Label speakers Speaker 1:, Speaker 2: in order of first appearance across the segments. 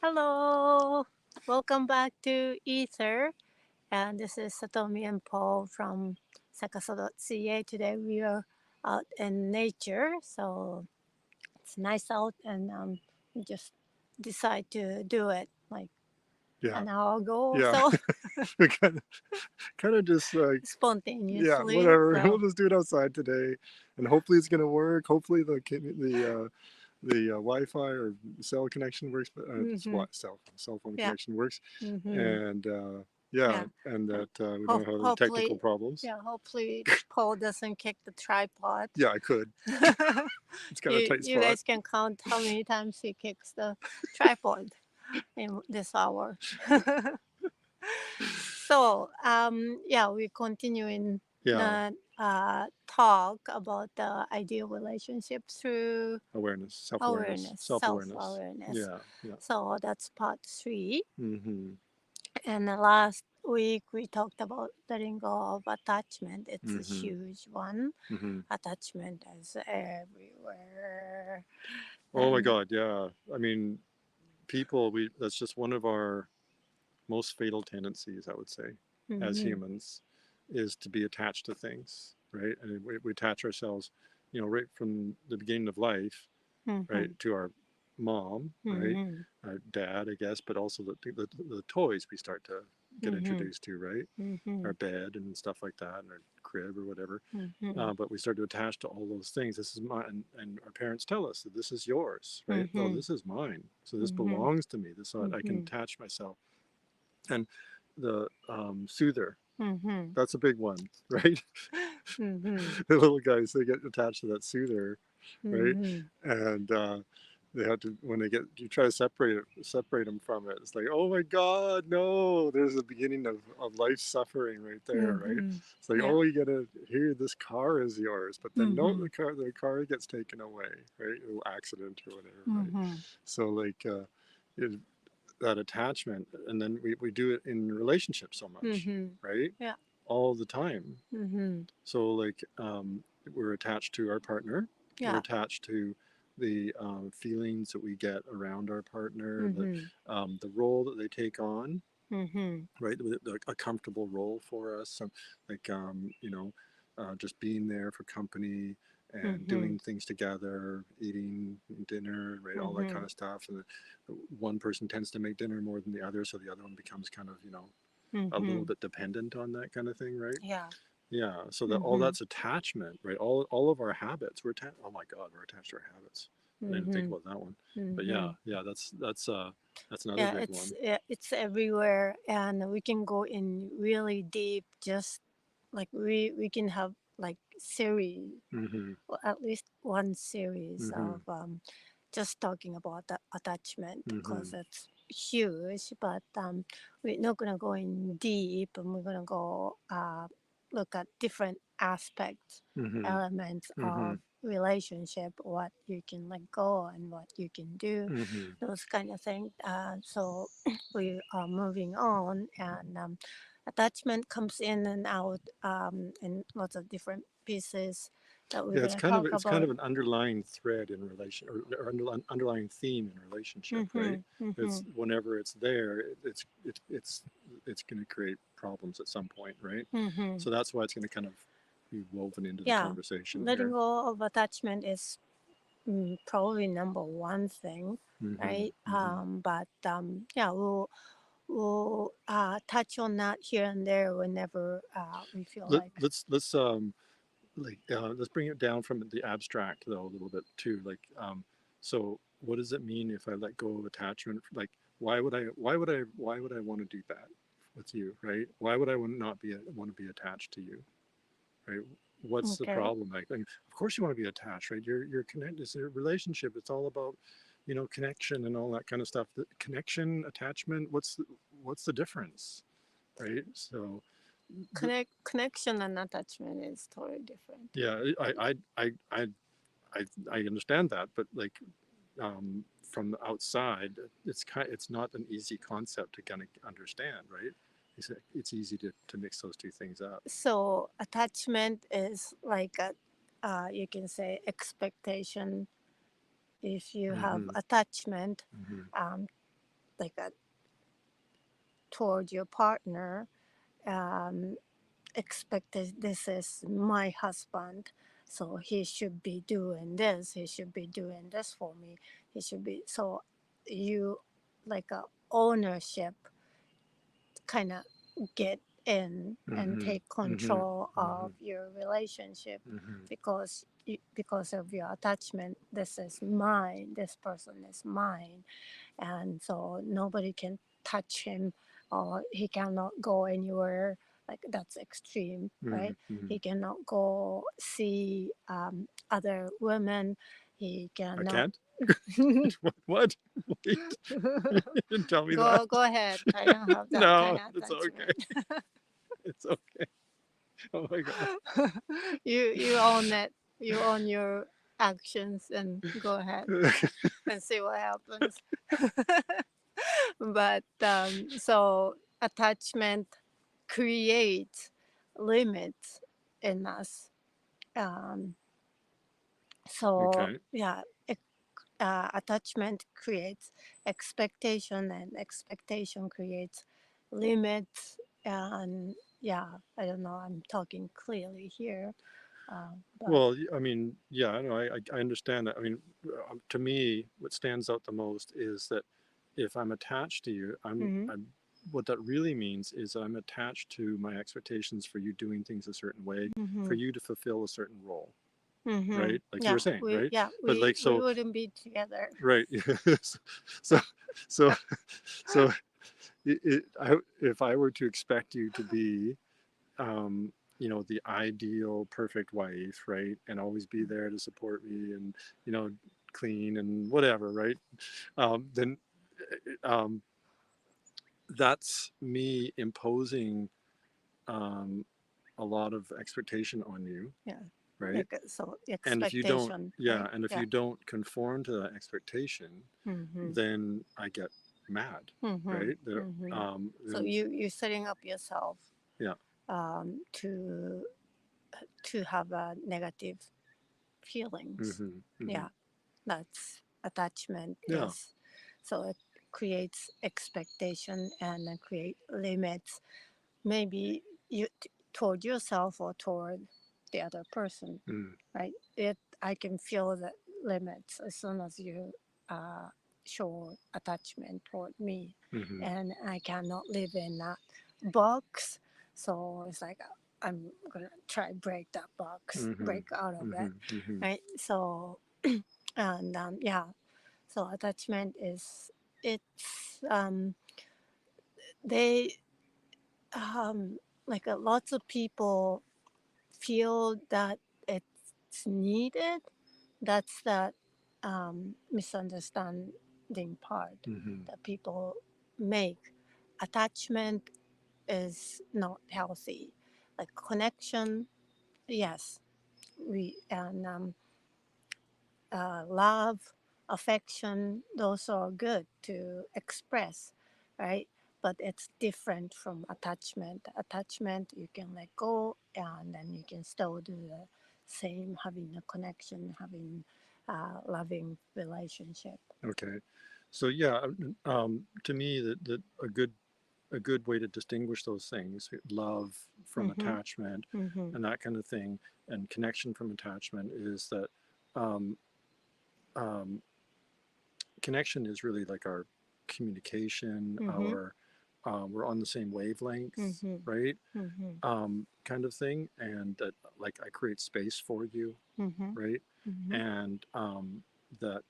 Speaker 1: Hello, welcome back to Ether. And this is Satomi and Paul from Sakaso.ca. Today we are out in nature, so it's nice out, and we just decide to do it like
Speaker 2: Yeah,
Speaker 1: an hour ago or
Speaker 2: yeah.
Speaker 1: so,
Speaker 2: We kind of just like, yeah,
Speaker 1: spontaneously.
Speaker 2: whatever. We'll
Speaker 1: So
Speaker 2: just do it outside today, and hopefully it's gonna work. Hopefully the Wi-Fi or cell connection works.
Speaker 1: mm-hmm.
Speaker 2: Cell phone
Speaker 1: Yeah,
Speaker 2: connection works,
Speaker 1: mm-hmm.
Speaker 2: and yeah,
Speaker 1: Yeah.
Speaker 2: and
Speaker 1: And
Speaker 2: that we don't have any technical
Speaker 1: hopefully,
Speaker 2: problems.
Speaker 1: yeah, hopefully Paul doesn't kick the tripod.
Speaker 2: Yeah, I could. It's got a
Speaker 1: you
Speaker 2: tight
Speaker 1: you
Speaker 2: spot.
Speaker 1: guys can count how many times he kicks the tripod in this hour. So yeah, we continue in
Speaker 2: Yeah,
Speaker 1: the talk about the ideal relationship through
Speaker 2: awareness, self-awareness,
Speaker 1: awareness, self
Speaker 2: self-awareness.
Speaker 1: awareness.
Speaker 2: Yeah, yeah.
Speaker 1: So that's part three.
Speaker 2: Mm-hmm.
Speaker 1: And the last week we talked about letting go of attachment. It's a
Speaker 2: Mm-hmm.
Speaker 1: huge one.
Speaker 2: Mm-hmm.
Speaker 1: Attachment is everywhere.
Speaker 2: Oh my
Speaker 1: And
Speaker 2: God, yeah. I mean, people, we that's just one of our most fatal tendencies, I would say, as
Speaker 1: mm-hmm,
Speaker 2: humans, is to be attached to things, right? And we attach ourselves, right from the beginning of life, right,
Speaker 1: mm-hmm,
Speaker 2: to our mom, right,
Speaker 1: mm-hmm,
Speaker 2: our dad, I guess, but also the toys we start to get
Speaker 1: mm-hmm,
Speaker 2: introduced to, right?
Speaker 1: mm-hmm,
Speaker 2: Our bed and stuff like that, and our crib or whatever.
Speaker 1: mm-hmm,
Speaker 2: But we start to attach to all those things. This is mine, and our parents tell us that this is yours, right? No,
Speaker 1: mm-hmm,
Speaker 2: this is mine. So this
Speaker 1: mm-hmm,
Speaker 2: belongs to me. This I can
Speaker 1: mm-hmm,
Speaker 2: attach myself. And the soother,
Speaker 1: mm-hmm,
Speaker 2: that's a big one, right?
Speaker 1: mm-hmm,
Speaker 2: The little guys, they get attached to that soother, right?
Speaker 1: mm-hmm.
Speaker 2: And they have to, when they get, you try to separate them from it, it's like, oh my God, no, there's the beginning of life suffering right there, right?
Speaker 1: Mm-hmm.
Speaker 2: It's like,
Speaker 1: Yeah.
Speaker 2: oh, you gotta, here, this car is yours, but then no,
Speaker 1: Mm-hmm.
Speaker 2: the car gets taken away, right? Accident or whatever, right?
Speaker 1: Mm-hmm.
Speaker 2: So like it, that attachment, and then we do it in relationships so much,
Speaker 1: Mm-hmm.
Speaker 2: right?
Speaker 1: Yeah.
Speaker 2: All the time.
Speaker 1: Mm-hmm.
Speaker 2: So like we're attached to our partner, we're
Speaker 1: Yeah.
Speaker 2: attached to the feelings that we get around our partner,
Speaker 1: Mm-hmm.
Speaker 2: the role that they take on,
Speaker 1: Mm-hmm.
Speaker 2: right? A comfortable role for us, so like just being there for company and
Speaker 1: Mm-hmm.
Speaker 2: doing things together, eating dinner, right? All that
Speaker 1: Mm-hmm.
Speaker 2: kind of stuff. And one person tends to make dinner more than the other, so the other one becomes kind of a little
Speaker 1: Mm-hmm.
Speaker 2: bit dependent on that kind of thing, right?
Speaker 1: Yeah.
Speaker 2: Yeah, so that all
Speaker 1: Mm-hmm.
Speaker 2: that's attachment, right? All of our habits, oh my God, we're attached to our habits. I didn't think
Speaker 1: Mm-hmm.
Speaker 2: about that one, but
Speaker 1: Mm-hmm.
Speaker 2: yeah, that's another
Speaker 1: Yeah,
Speaker 2: big
Speaker 1: it's
Speaker 2: one.
Speaker 1: it's everywhere, and we can go in really deep. Just like we can have like series,
Speaker 2: Mm-hmm.
Speaker 1: or at least one series
Speaker 2: Mm-hmm.
Speaker 1: of just talking about the attachment
Speaker 2: Mm-hmm.
Speaker 1: because it's huge. But we're not gonna go in deep, and we're gonna go look at different aspects,
Speaker 2: Mm-hmm.
Speaker 1: elements
Speaker 2: Mm-hmm.
Speaker 1: of relationship, what you can let go and what you can do,
Speaker 2: Mm-hmm.
Speaker 1: those kind of things. So we are moving on, and attachment comes in and out in lots of different pieces that we're
Speaker 2: Yeah,
Speaker 1: going to talk
Speaker 2: it's kind
Speaker 1: about.
Speaker 2: of an underlying thread in relation, or underlying theme in relationship, right?
Speaker 1: Mm-hmm, mm-hmm.
Speaker 2: It's whenever it's there, it's going to create problems at some point, right?
Speaker 1: Mm-hmm.
Speaker 2: So that's why it's going to kind of be woven into the
Speaker 1: Yeah,
Speaker 2: conversation
Speaker 1: letting
Speaker 2: here.
Speaker 1: go of attachment is probably number one thing,
Speaker 2: Mm-hmm.
Speaker 1: right?
Speaker 2: Mm-hmm.
Speaker 1: But yeah, we'll touch on that here and there whenever we feel
Speaker 2: Let,
Speaker 1: like.
Speaker 2: let's bring it down from the abstract though a little bit too. Like so what does it mean if I let go of attachment? Like why would I want to do that with you, right? Why would I not want to be attached to you, right? What's the
Speaker 1: Okay.
Speaker 2: problem? Like, and of course you want to be attached, right? You're connected. It's a relationship. It's all about connection and all that kind of stuff. The connection, attachment. What's the difference, right? So
Speaker 1: Connection and attachment is totally different.
Speaker 2: yeah, I understand that, but like from the outside, it's not an easy concept to kind of understand, right? It's easy to mix those two things up.
Speaker 1: So attachment is like a, you can say expectation. If you have
Speaker 2: Mm-hmm.
Speaker 1: attachment,
Speaker 2: Mm-hmm.
Speaker 1: um, like a toward your partner, um, expected this is my husband, so he should be doing this, he should be doing this for me, he should be, so you like a ownership kind of get in and
Speaker 2: Mm-hmm.
Speaker 1: take
Speaker 2: Mm-hmm.
Speaker 1: control
Speaker 2: Mm-hmm.
Speaker 1: of your relationship
Speaker 2: Mm-hmm.
Speaker 1: because because of your attachment, this is mine, this person is mine, and so nobody can touch him or he cannot go anywhere, like that's extreme, right?
Speaker 2: Mm-hmm.
Speaker 1: He cannot go see other women, he
Speaker 2: I
Speaker 1: cannot.
Speaker 2: can't. What? Wait, you didn't tell me that.
Speaker 1: Go ahead, I don't have that kind
Speaker 2: No,
Speaker 1: of
Speaker 2: it's okay.
Speaker 1: attachment.
Speaker 2: It's okay. Oh my god.
Speaker 1: You own it, you own your actions and go ahead and see what happens. But so attachment creates limits in us. Um, so
Speaker 2: Okay.
Speaker 1: yeah, attachment creates expectation, and expectation creates limits. And yeah, I don't know. I'm talking clearly here, but
Speaker 2: Well, I mean, yeah, I know. I understand that. I mean, to me, what stands out the most is that if I'm attached to you,
Speaker 1: hmm
Speaker 2: I'm. What that really means is I'm attached to my expectations for you doing things a certain way, for
Speaker 1: hmm
Speaker 2: you to fulfill a certain role,
Speaker 1: hmm
Speaker 2: right? Like you were saying, right? But like
Speaker 1: we
Speaker 2: so,
Speaker 1: wouldn't be together.
Speaker 2: right? so, so, so, if I were to expect you to be the ideal perfect wife, right, and always be there to support me and you know clean and whatever, right, then um, that's me imposing um, a lot of expectation on you,
Speaker 1: Yeah,
Speaker 2: right?
Speaker 1: like so
Speaker 2: And if you don't,
Speaker 1: expectation,
Speaker 2: yeah,
Speaker 1: right?
Speaker 2: and if
Speaker 1: Yeah.
Speaker 2: you don't conform to that expectation,
Speaker 1: Mm-hmm.
Speaker 2: then I get mad,
Speaker 1: Mm-hmm.
Speaker 2: right? There,
Speaker 1: Mm-hmm. So
Speaker 2: and
Speaker 1: you're setting up yourself
Speaker 2: yeah.
Speaker 1: to have negative feelings.
Speaker 2: Hmm. Hmm.
Speaker 1: Yeah, that's attachment
Speaker 2: Yeah.
Speaker 1: is. So it creates expectation and then create limits. Maybe toward yourself or toward the other person,
Speaker 2: Mm.
Speaker 1: right? I can feel the limits as soon as you uh, show attachment toward me,
Speaker 2: Hmm.
Speaker 1: and I cannot live in that box. So it's like I'm gonna try break that box,
Speaker 2: Hmm.
Speaker 1: break out of it,
Speaker 2: Hmm. Hmm.
Speaker 1: right? So and yeah, so attachment is it's they like lots of people feel that it's needed. That's the misunderstanding part
Speaker 2: Hmm.
Speaker 1: that people make. Attachment is not healthy. Like connection, yes, we and love, affection, those are good to express, right? But it's different from attachment. Attachment, you can let go and then you can still do the same, having a connection, having a loving relationship.
Speaker 2: Okay. So yeah, to me, that a good way to distinguish those things, love from
Speaker 1: Mm-hmm.
Speaker 2: attachment,
Speaker 1: Mm-hmm.
Speaker 2: and that kind of thing, and connection from attachment, is that um, um, connection is really like our communication,
Speaker 1: Mm-hmm.
Speaker 2: our we're on the same wavelength,
Speaker 1: Mm-hmm.
Speaker 2: right?
Speaker 1: Mm-hmm.
Speaker 2: Kind of thing, and that like I create space for you,
Speaker 1: Mm-hmm.
Speaker 2: right?
Speaker 1: Mm-hmm.
Speaker 2: And that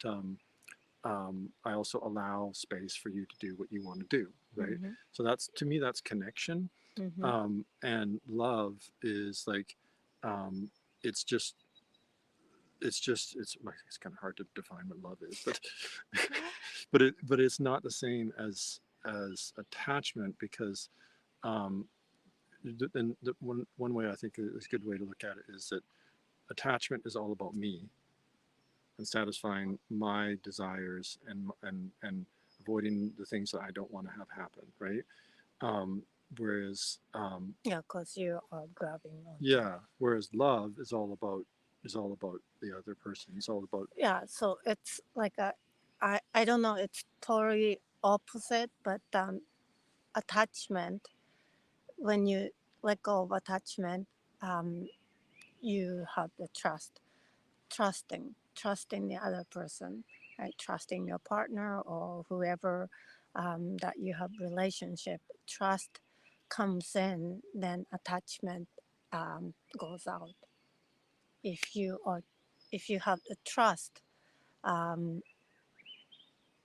Speaker 2: I also allow space for you to do what you want to do, right?
Speaker 1: Mm-hmm.
Speaker 2: So that's to me that's connection,
Speaker 1: Mm-hmm.
Speaker 2: and love is like um, it's just it's kind of hard to define what love is, but but it's not the same as attachment because um, and the one way I think is a good way to look at it is that attachment is all about me and satisfying my desires and avoiding the things that I don't want to have happen, right? Um, whereas
Speaker 1: Yeah, because you are grabbing onto
Speaker 2: yeah,
Speaker 1: it.
Speaker 2: whereas love is all about the other person. It's all about
Speaker 1: Yeah, so it's like I don't know, it's totally opposite, but attachment, when you let go of attachment, um, you have the trusting the other person, right? Trusting your partner or whoever that you have relationship. Trust comes in, then attachment goes out. If you are, if you have the trust, um,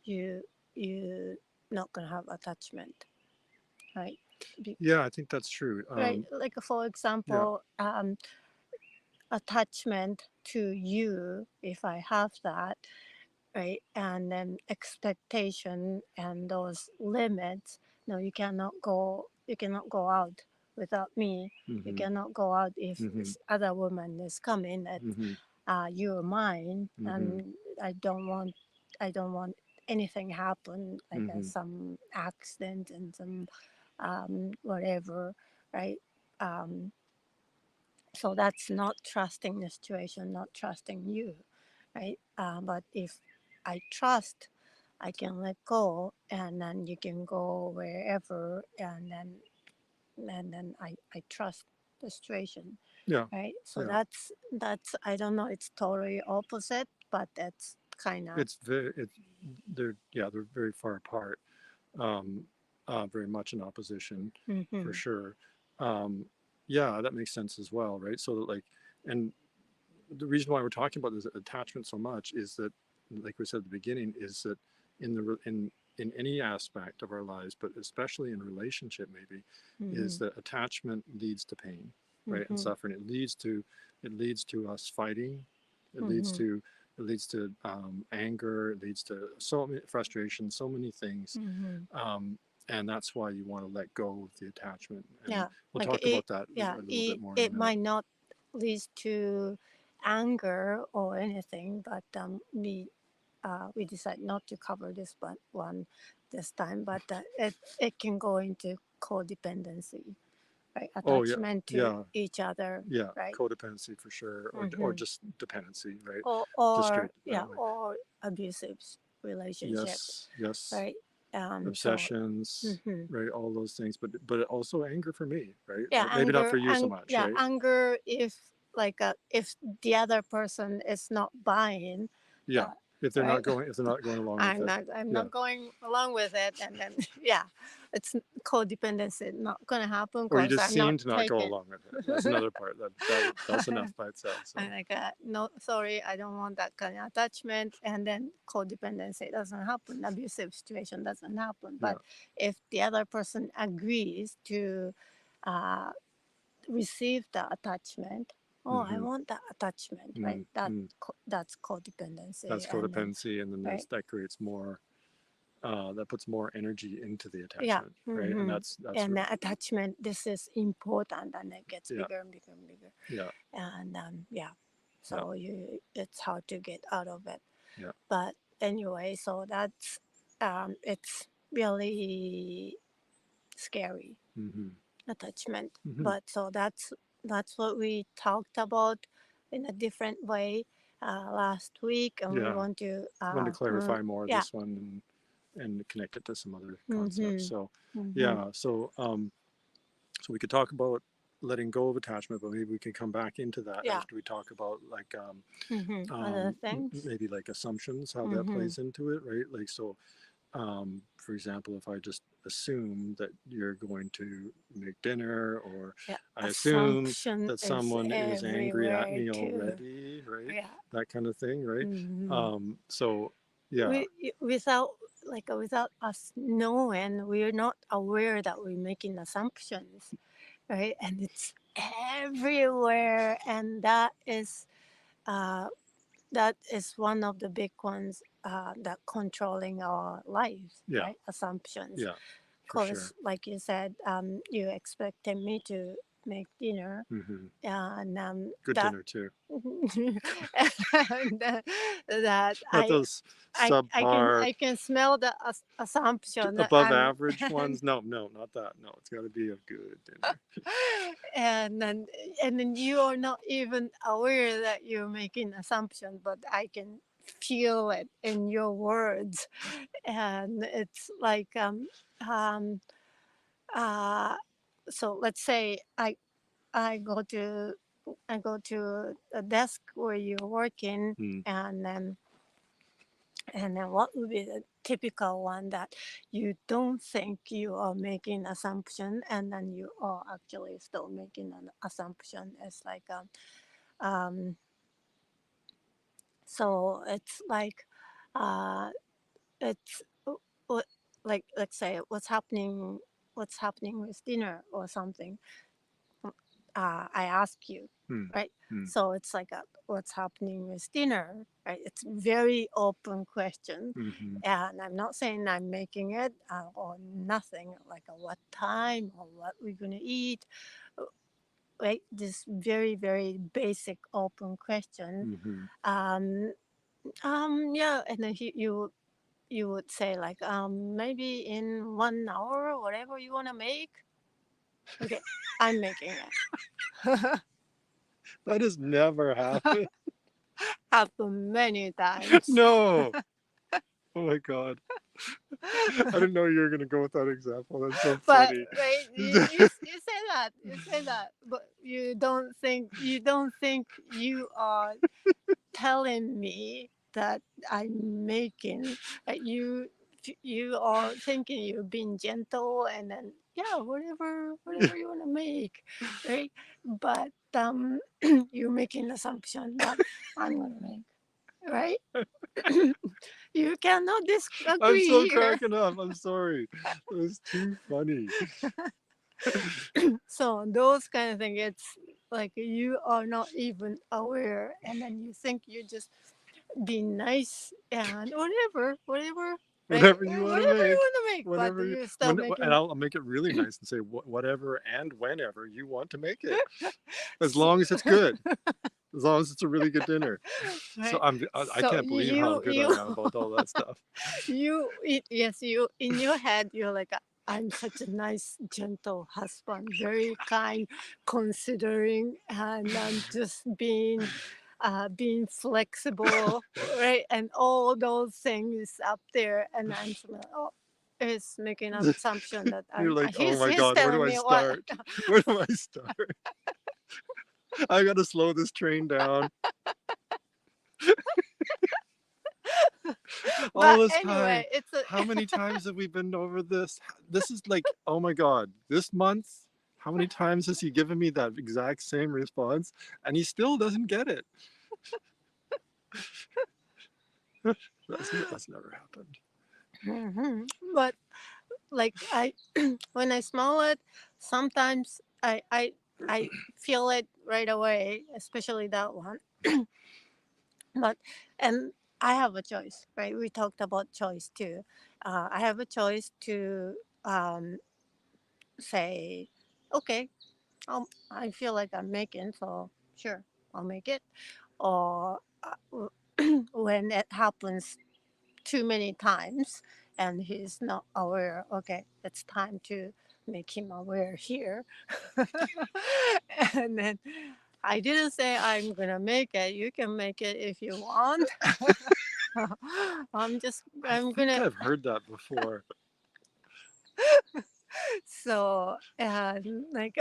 Speaker 1: you you not gonna have attachment, right?
Speaker 2: Yeah, I think that's true.
Speaker 1: Right, like for
Speaker 2: Yeah.
Speaker 1: example, attachment to you, if I have that, right, and then expectation and those limits. No, you cannot go out without me. You
Speaker 2: Hmm.
Speaker 1: cannot go out if
Speaker 2: Hmm.
Speaker 1: this other woman is coming, that
Speaker 2: Hmm.
Speaker 1: you're mine,
Speaker 2: Hmm.
Speaker 1: and I don't want anything happen, like
Speaker 2: Hmm.
Speaker 1: some accident and some whatever, right? um, so that's not trusting the situation, not trusting you, right? But if I trust, I can let go, and then you can go wherever, and then I trust the situation,
Speaker 2: Yeah.
Speaker 1: right? So
Speaker 2: Yeah.
Speaker 1: that's I don't know. It's totally opposite, but that's kind of.
Speaker 2: It's very, they're very far apart. Um, very much in opposition, for
Speaker 1: Mm-hmm,
Speaker 2: sure. Um, yeah, that makes sense as well, right? So that like, and the reason why we're talking about this attachment so much is that, like we said at the beginning, is that in any aspect of our lives, but especially in relationship, maybe,
Speaker 1: mm-hmm,
Speaker 2: is that attachment leads to pain, right, and
Speaker 1: mm-hmm,
Speaker 2: suffering. It leads to us fighting. It leads
Speaker 1: mm-hmm,
Speaker 2: to it leads to anger. It leads to so many frustration, so many things,
Speaker 1: mm-hmm.
Speaker 2: and that's why you want to let go of the attachment. And
Speaker 1: Yeah,
Speaker 2: we'll
Speaker 1: like
Speaker 2: talk about that
Speaker 1: yeah,
Speaker 2: a little bit more in a
Speaker 1: it
Speaker 2: minute.
Speaker 1: might not lead to anger or anything, but we decide not to cover this one this time. But it can go into codependency, right?
Speaker 2: Oh yeah,
Speaker 1: Attachment to
Speaker 2: yeah,
Speaker 1: each other,
Speaker 2: yeah.
Speaker 1: right?
Speaker 2: Codependency for sure, or
Speaker 1: Mm-hmm.
Speaker 2: just dependency, right? Just
Speaker 1: Or
Speaker 2: straight
Speaker 1: yeah,
Speaker 2: that way.
Speaker 1: or abusive relationship,
Speaker 2: Yes, yes.
Speaker 1: right? So
Speaker 2: Obsessions,
Speaker 1: mm-hmm.
Speaker 2: right? All those things, but also anger for me, right?
Speaker 1: Yeah,
Speaker 2: Maybe not for you so
Speaker 1: and
Speaker 2: much,
Speaker 1: yeah,
Speaker 2: right?
Speaker 1: anger if like if the other person is not buying
Speaker 2: Yeah.
Speaker 1: that,
Speaker 2: If they're
Speaker 1: right?
Speaker 2: not going, if they're not going along with it,
Speaker 1: I'm
Speaker 2: yeah.
Speaker 1: not going along with it, and then yeah, it's codependency not gonna happen
Speaker 2: Or you
Speaker 1: because
Speaker 2: just
Speaker 1: I'm not
Speaker 2: seem to not go
Speaker 1: taking.
Speaker 2: along with it. That's another part. That's enough by itself.
Speaker 1: I'm
Speaker 2: So
Speaker 1: like, no, sorry, I don't want that kind of attachment. And then codependency doesn't happen, abusive situation doesn't happen.
Speaker 2: yeah.
Speaker 1: But if the other person agrees to uh, receive the attachment, oh, I
Speaker 2: Mm-hmm.
Speaker 1: want that attachment, right?
Speaker 2: Mm-hmm.
Speaker 1: That's codependency,
Speaker 2: That's
Speaker 1: and then
Speaker 2: codependency, and then
Speaker 1: right,
Speaker 2: that creates more. That puts more energy into the
Speaker 1: yeah.
Speaker 2: attachment, right? And
Speaker 1: Hmm.
Speaker 2: that's
Speaker 1: And the attachment, this is important, and it gets
Speaker 2: yeah,
Speaker 1: bigger and bigger and bigger,
Speaker 2: yeah,
Speaker 1: and yeah.
Speaker 2: yeah,
Speaker 1: So it's hard to get out of it.
Speaker 2: yeah.
Speaker 1: But anyway, so that's it's really scary
Speaker 2: Mm-hmm.
Speaker 1: attachment.
Speaker 2: Mm-hmm.
Speaker 1: But so that's what we talked about in a different way last week, and we
Speaker 2: Yeah.
Speaker 1: want to
Speaker 2: Wanted to clarify more
Speaker 1: yeah.
Speaker 2: this one and connect it to some other concepts.
Speaker 1: Mm-hmm.
Speaker 2: So
Speaker 1: Mm-hmm.
Speaker 2: yeah, so we could talk about letting go of attachment, but maybe we can come back into that
Speaker 1: Yeah.
Speaker 2: after we talk about like
Speaker 1: Mm-hmm. Other things.
Speaker 2: maybe like assumptions, how that
Speaker 1: Mm-hmm.
Speaker 2: plays into it, right? Like so for example, if I just assume that you're going to make dinner, or
Speaker 1: Yeah.
Speaker 2: I assume
Speaker 1: Assumption
Speaker 2: that
Speaker 1: is
Speaker 2: someone is angry at
Speaker 1: everywhere
Speaker 2: me
Speaker 1: too.
Speaker 2: already, right?
Speaker 1: Yeah.
Speaker 2: That kind of thing, right?
Speaker 1: Mm-hmm.
Speaker 2: So yeah,
Speaker 1: Without without us knowing, we're not aware that we're making assumptions, right? And it's everywhere, and uh, that is one of the big ones that controlling our lives,
Speaker 2: yeah,
Speaker 1: right? Assumptions,
Speaker 2: yeah, for sure.
Speaker 1: because like you said, you expected me to make dinner,
Speaker 2: Hmm.
Speaker 1: and
Speaker 2: Good
Speaker 1: that
Speaker 2: dinner too.
Speaker 1: and that
Speaker 2: Not those subpar,
Speaker 1: I can smell the assumption that
Speaker 2: above
Speaker 1: I'm
Speaker 2: average ones. No, no, not that. No, it's got to be a good dinner.
Speaker 1: and then you are not even aware that you're making assumption, but I can feel it in your words. And it's like um uh so let's say I go to I go to a desk where you're working,
Speaker 2: Mm,
Speaker 1: and then what would be the typical one that you don't think you are making assumption, and then you are actually still making an assumption. It's like um so it's like uh it's what, like let's say what's happening with dinner or something. I ask you,
Speaker 2: mm,
Speaker 1: right?
Speaker 2: mm,
Speaker 1: So it's like what's happening with dinner, right? It's very open question,
Speaker 2: mm-hmm.
Speaker 1: and I'm not saying I'm making it or nothing. Like what time or what we're gonna eat, uh, right? This very basic open question.
Speaker 2: Mm-hmm.
Speaker 1: Um, yeah, and then you would say like maybe in 1 hour or whatever you wanna make. Okay, I'm making it.
Speaker 2: That has never happened.
Speaker 1: Happened many times.
Speaker 2: No. Oh my God. I didn't know you were gonna go with that example. That's so
Speaker 1: But
Speaker 2: funny.
Speaker 1: right, you say that, but you don't think you are telling me that I'm making. You are thinking you're being gentle, and then yeah, whatever you want to make, right? But you're making assumption that I'm gonna make, right? You cannot
Speaker 2: I'm
Speaker 1: disagree
Speaker 2: so
Speaker 1: here.
Speaker 2: cracking up. I'm sorry. It was too funny.
Speaker 1: So those kind of things, it's like you are not even aware, and then you think you just be nice and whatever, right?
Speaker 2: Whatever you want to
Speaker 1: Whatever you
Speaker 2: make,
Speaker 1: want to make, but
Speaker 2: whenever you,
Speaker 1: you're still
Speaker 2: when, and
Speaker 1: making.
Speaker 2: I'll make it really nice and say whatever and whenever you want to make it, as
Speaker 1: s-
Speaker 2: long as it's good, as long as it's a really good dinner. So
Speaker 1: right?
Speaker 2: I
Speaker 1: So
Speaker 2: can't believe how good I am about all that stuff.
Speaker 1: yes, you in your head you're like, I'm such a nice, gentle husband, very kind, considering, and I'm just being flexible, right? And all those things up there, and I'm sort of, oh, is making an assumption that
Speaker 2: You're
Speaker 1: I'm.
Speaker 2: like, oh my
Speaker 1: He's
Speaker 2: God, where do
Speaker 1: telling
Speaker 2: I
Speaker 1: me what.
Speaker 2: start? Where do I start? I gotta slow this train down. All
Speaker 1: But
Speaker 2: this time,
Speaker 1: anyway, it's a.
Speaker 2: how many times have we been over this? This is like, oh my God, this month, how many times has he given me that exact same response? And he still doesn't get it. That's never happened.
Speaker 1: Mhm. But like I, when I smell it, sometimes I feel it right away, especially that one. But and I have a choice, right? We talked about choice too. I have a choice to um, say, okay, I feel like I'm making, so sure, I'll make it. Or when it happens too many times and he's not aware, okay, it's time to make him aware here. And then I didn't say I'm gonna make it. You can make it if you want.
Speaker 2: I
Speaker 1: I'm
Speaker 2: think
Speaker 1: gonna.
Speaker 2: I've heard that before.
Speaker 1: So and like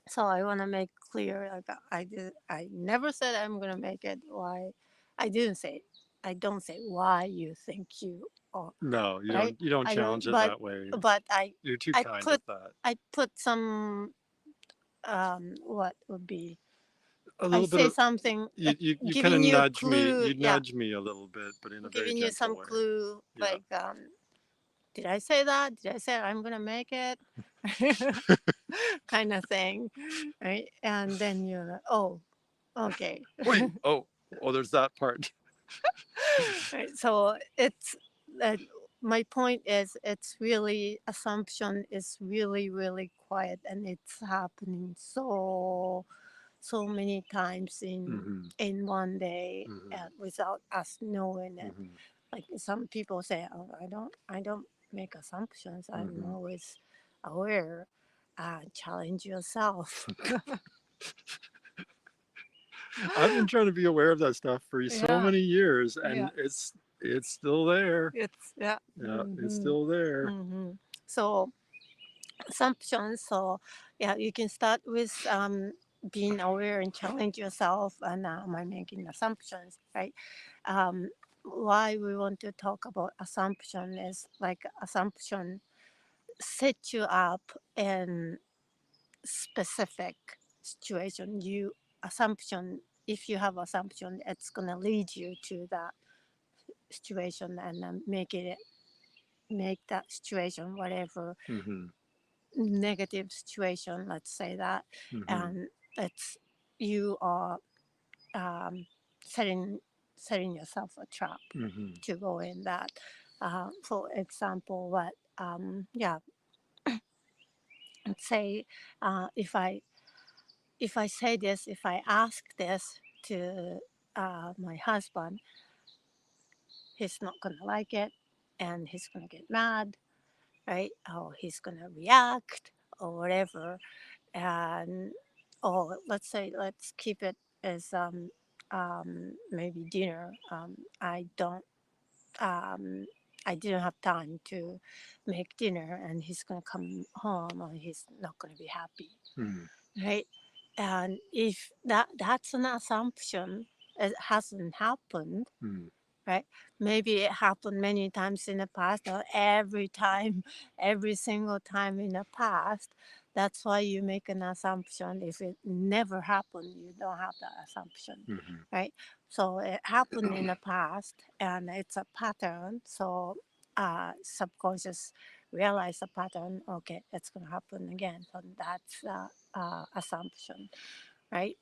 Speaker 1: so I want to make clear, like I never said I'm gonna make it. Why? I didn't say. I don't say why you think you are,
Speaker 2: No,
Speaker 1: right.
Speaker 2: you don't
Speaker 1: I don't.
Speaker 2: challenge it that way.
Speaker 1: But
Speaker 2: You're too
Speaker 1: I
Speaker 2: kind
Speaker 1: put
Speaker 2: with that.
Speaker 1: I put some what would be,
Speaker 2: A
Speaker 1: I
Speaker 2: little bit
Speaker 1: say
Speaker 2: of
Speaker 1: something
Speaker 2: you kind of
Speaker 1: giving you a
Speaker 2: nudge me.
Speaker 1: clue.
Speaker 2: You
Speaker 1: Yeah,
Speaker 2: nudge me a little bit, but in a very
Speaker 1: giving you
Speaker 2: gentle
Speaker 1: some
Speaker 2: way.
Speaker 1: clue,
Speaker 2: Yeah.
Speaker 1: like did I say that? Did I say I'm gonna make it? Kind of thing, right? And then you're like, oh, okay.
Speaker 2: Wait. Oh. Oh. There's that part.
Speaker 1: Right. So it's uh, my point is it's really assumption is really quiet, and it's happening so many times
Speaker 2: Mm-hmm.
Speaker 1: in one day
Speaker 2: Mm-hmm.
Speaker 1: without us knowing it.
Speaker 2: Mm-hmm.
Speaker 1: Like some people say, oh, I don't make assumptions. I'm
Speaker 2: Mm-hmm.
Speaker 1: always aware. Challenge yourself.
Speaker 2: I've been trying to be aware of that stuff for so
Speaker 1: Yeah,
Speaker 2: many years,
Speaker 1: yeah,
Speaker 2: and it's still there.
Speaker 1: it's yeah.
Speaker 2: Yeah, it's still there.
Speaker 1: Hmm. So assumptions. So yeah, you can start with being aware and challenge yourself. And am I making assumptions, right? Why we want to talk about assumption is like assumption set you up in specific situation. You assumption, if you have assumption, it's gonna lead you to that situation and make that situation whatever
Speaker 2: Hmm.
Speaker 1: negative situation, let's say that,
Speaker 2: Hmm.
Speaker 1: and it's you are um, setting setting yourself a trap
Speaker 2: Hmm.
Speaker 1: to go in that. For example, what yeah, let's say if I say this, if I ask this to my husband, he's not gonna like it, and he's gonna get mad, right? Or he's gonna react or whatever. And or let's say let's keep it as maybe dinner. I don't um, I didn't have time to make dinner, and he's gonna come home, or he's not gonna be happy,
Speaker 2: Hmm.
Speaker 1: right? And if that's an assumption, it hasn't happened,
Speaker 2: Hmm.
Speaker 1: right? Maybe it happened many times in the past, or every time, every single time in the past. That's why you make an assumption. If it never happened, you don't have that assumption,
Speaker 2: Hmm.
Speaker 1: right? So it happened in the past, and it's a pattern. So subconscious realize the pattern. Okay, it's gonna happen again. So that's assumption, right?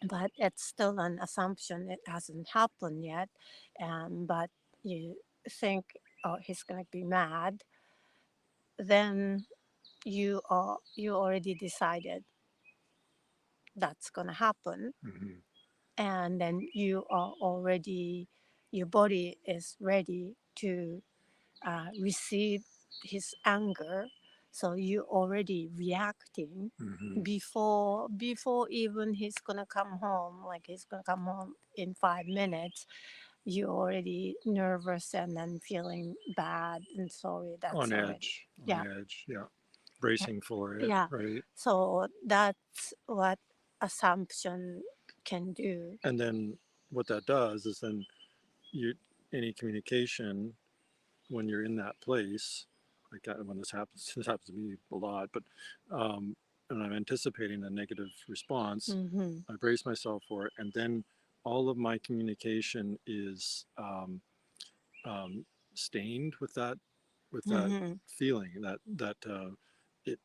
Speaker 1: But it's still an assumption. It hasn't happened yet, but you think, oh, he's gonna be mad. Then you already decided that's gonna happen,
Speaker 2: Hmm.
Speaker 1: and then you are already your body is ready to receive his anger, so you already reacting
Speaker 2: Hmm.
Speaker 1: before even he's gonna come home, like he's gonna come home in 5 minutes. You already nervous and then feeling bad and sorry. That's
Speaker 2: On
Speaker 1: already,
Speaker 2: edge, on
Speaker 1: yeah,
Speaker 2: edge. Yeah, bracing for it,
Speaker 1: yeah.
Speaker 2: right?
Speaker 1: So that's what assumption can do.
Speaker 2: And then what that does is then you any communication when you're in that place, like when this happens to me a lot, but um, and I'm anticipating a negative response,
Speaker 1: Mm-hmm.
Speaker 2: I brace myself for it, and then all of my communication is stained with that
Speaker 1: Mm-hmm.
Speaker 2: feeling that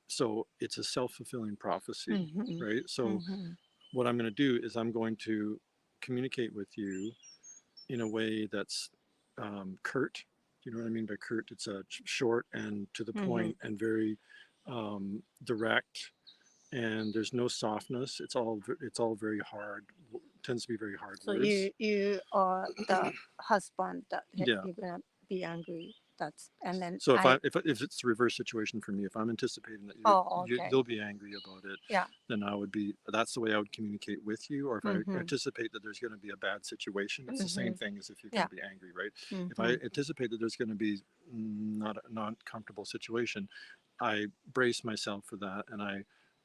Speaker 2: so it's a self-fulfilling prophecy,
Speaker 1: Mm-hmm.
Speaker 2: right? So
Speaker 1: Mm-hmm.
Speaker 2: what I'm going to do is I'm going to communicate with you in a way that's curt. Do you know what I mean by curt? It's a short and to the
Speaker 1: Mm-hmm.
Speaker 2: point and very direct, and there's no softness. It's all very hard. Tends to be very hard
Speaker 1: So
Speaker 2: words.
Speaker 1: you are the husband that
Speaker 2: Yeah.
Speaker 1: you're gonna be angry. That's and then
Speaker 2: So
Speaker 1: I.
Speaker 2: if it's a reverse situation for me, if I'm anticipating that
Speaker 1: Oh, okay.
Speaker 2: you'll be angry about it,
Speaker 1: Yeah.
Speaker 2: then that's the way I would communicate with you. Or if I
Speaker 1: Mm-hmm.
Speaker 2: anticipate that there's going to be a bad situation, it's the
Speaker 1: Mm-hmm.
Speaker 2: same thing as if you're going
Speaker 1: Yeah.
Speaker 2: to be angry, right? If I
Speaker 1: Mm-hmm.
Speaker 2: anticipate that there's going to be not a not comfortable situation, I brace myself for that, and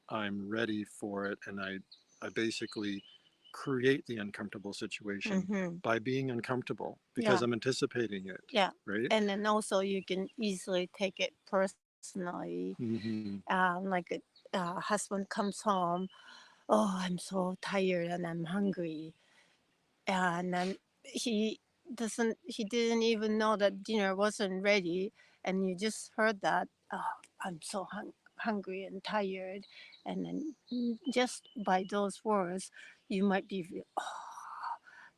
Speaker 2: I'm ready for it, and I basically create the uncomfortable situation
Speaker 1: Mm-hmm.
Speaker 2: by being uncomfortable because
Speaker 1: Yeah.
Speaker 2: I'm anticipating it,
Speaker 1: Yeah.
Speaker 2: right?
Speaker 1: And then also you can easily take it personally.
Speaker 2: Hmm.
Speaker 1: Like a husband comes home. Oh, I'm so tired and I'm hungry, and then he didn't even know that dinner wasn't ready, and you just heard that, oh, I'm so hungry and tired, and then just by those words you might be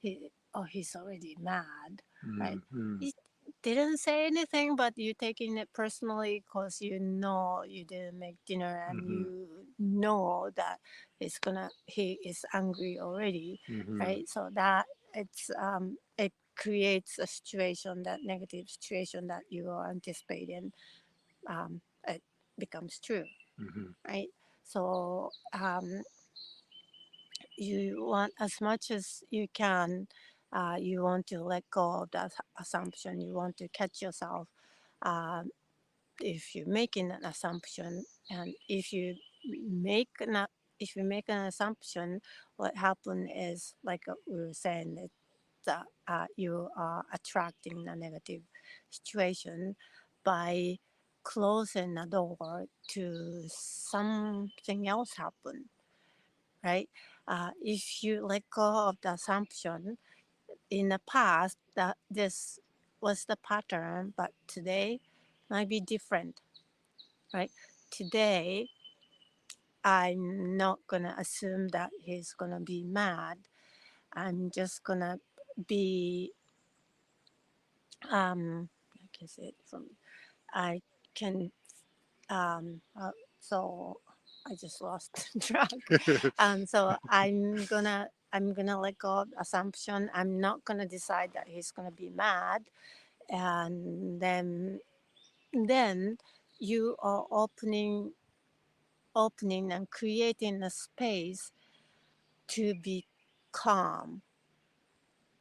Speaker 1: he's already mad, right?
Speaker 2: Hmm.
Speaker 1: He didn't say anything, but you taking it personally because you know you didn't make dinner, and
Speaker 2: Hmm.
Speaker 1: you know that he is angry already,
Speaker 2: Hmm.
Speaker 1: right? So that it creates a situation, that negative situation that you are anticipating, it becomes true,
Speaker 2: Hmm.
Speaker 1: right? So you want as much as you can. You want to let go of that assumption. You want to catch yourself. Uh, if you're making an assumption, and make an if you make an assumption, what happens is like we were saying that you are attracting a negative situation by closing the door to something else happen, right? If you let go of the assumption in the past that this was the pattern, but today might be different, right? Today, I'm not gonna assume that he's gonna be mad. I'm just gonna be, like I said, I can, so I just lost track. So I'm gonna let go of assumption. I'm not gonna decide that he's gonna be mad, and then you are opening and creating a space to be calm,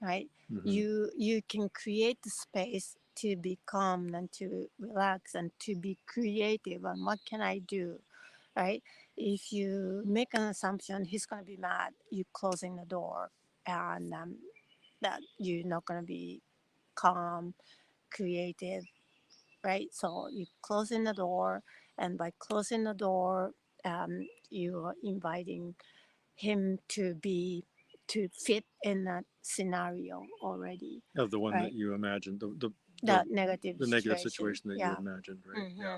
Speaker 1: right?
Speaker 2: Mhm.
Speaker 1: You can create the space to be calm and to relax and to be creative, and what can I do, right? If you make an assumption he's going to be mad, you closing the door, and that you're not going to be calm, creative, right? So you closing the door, and by closing the door, you are inviting him to fit in that scenario already,
Speaker 2: Of the one that
Speaker 1: right?
Speaker 2: you imagined,
Speaker 1: That negative
Speaker 2: the negative
Speaker 1: situation.
Speaker 2: situation that you
Speaker 1: Yeah.
Speaker 2: imagined, right? Yeah.
Speaker 1: hmm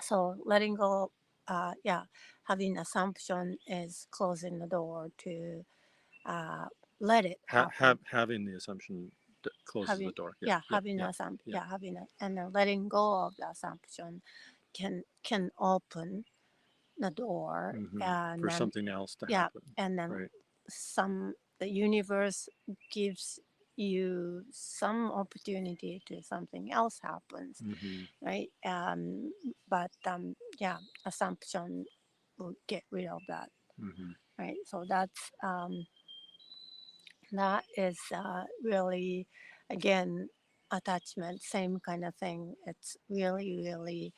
Speaker 1: So letting go, yeah, having assumption is closing the door to uh, let it happen.
Speaker 2: Having the assumption closes the
Speaker 1: Having,
Speaker 2: door. Yeah,
Speaker 1: yeah,
Speaker 2: yeah,
Speaker 1: having
Speaker 2: yeah,
Speaker 1: assumption,
Speaker 2: yeah.
Speaker 1: yeah, having it, and then letting go of the assumption can open the door, and
Speaker 2: For
Speaker 1: then
Speaker 2: something else to
Speaker 1: yeah,
Speaker 2: happen,
Speaker 1: and then
Speaker 2: right?
Speaker 1: the universe gives you some opportunity to something else happens,
Speaker 2: Hmm.
Speaker 1: right? But yeah, assumption will get rid of that,
Speaker 2: Hmm.
Speaker 1: right? So that is really, again, attachment, same kind of thing. It's really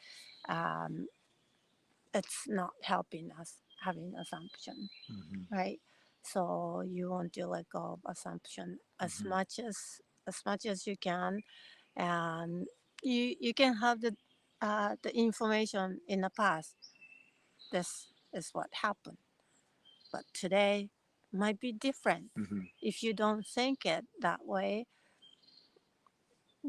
Speaker 1: um, it's not helping us having assumption,
Speaker 2: Hmm.
Speaker 1: right? So you want to let go of assumption
Speaker 2: Hmm.
Speaker 1: as much as you can, and you can have the information in the past. This is what happened, but today might be different.
Speaker 2: Hmm.
Speaker 1: If you don't think it that way,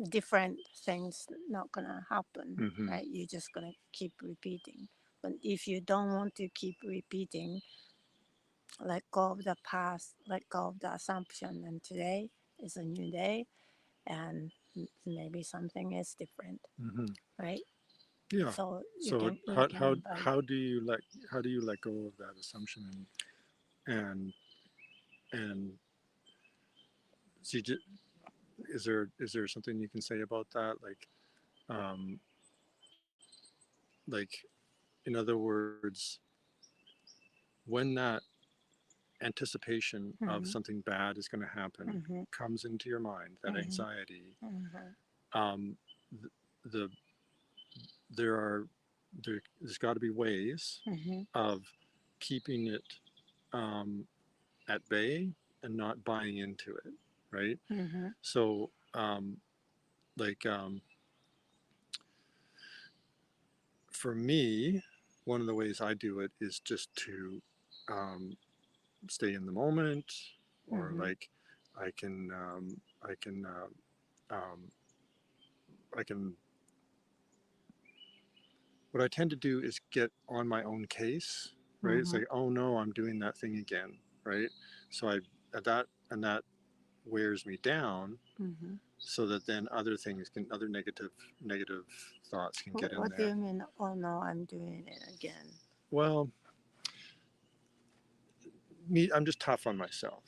Speaker 1: different things not gonna happen,
Speaker 2: Hmm.
Speaker 1: right? You're just gonna keep repeating. But if you don't want to keep repeating, let go of the past, let go of the assumption, and today is a new day, and maybe something is different,
Speaker 2: Hmm.
Speaker 1: right?
Speaker 2: Yeah.
Speaker 1: So
Speaker 2: So
Speaker 1: you can invite.
Speaker 2: how do you let go of that assumption and and see, is there something you can say about that? Um, like in other words, when that anticipation of
Speaker 1: Mm-hmm,
Speaker 2: something bad is going to happen
Speaker 1: mm-hmm,
Speaker 2: comes into your mind, that
Speaker 1: mm-hmm,
Speaker 2: anxiety,
Speaker 1: mm-hmm,
Speaker 2: um, the, the there are there's got to be ways
Speaker 1: mm-hmm,
Speaker 2: of keeping it um, at bay and not buying into it, right?
Speaker 1: mm-hmm,
Speaker 2: So like for me, one of the ways I do it is just to um, stay in the moment, or
Speaker 1: mm-hmm.
Speaker 2: like I can I can um, I can what I tend to do is get on my own case, right? It's
Speaker 1: Mm-hmm.
Speaker 2: like, oh no, I'm doing that thing again, right? So I that wears me down,
Speaker 1: Mm-hmm.
Speaker 2: so that then other negative thoughts can get in
Speaker 1: What do
Speaker 2: there.
Speaker 1: you mean? Oh no, I'm doing it again.
Speaker 2: Well, I'm just tough on myself,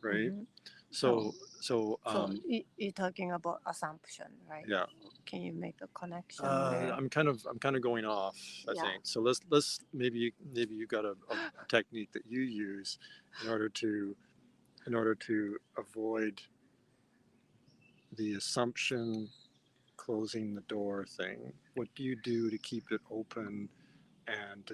Speaker 2: right?
Speaker 1: Mm-hmm.
Speaker 2: So, so,
Speaker 1: So you're talking about assumption, right?
Speaker 2: yeah,
Speaker 1: Can you make a connection there?
Speaker 2: I'm kind of going off, I
Speaker 1: Yeah.
Speaker 2: think. So let's maybe you got a technique that you use in order to avoid the assumption closing the door thing. What do you do to keep it open and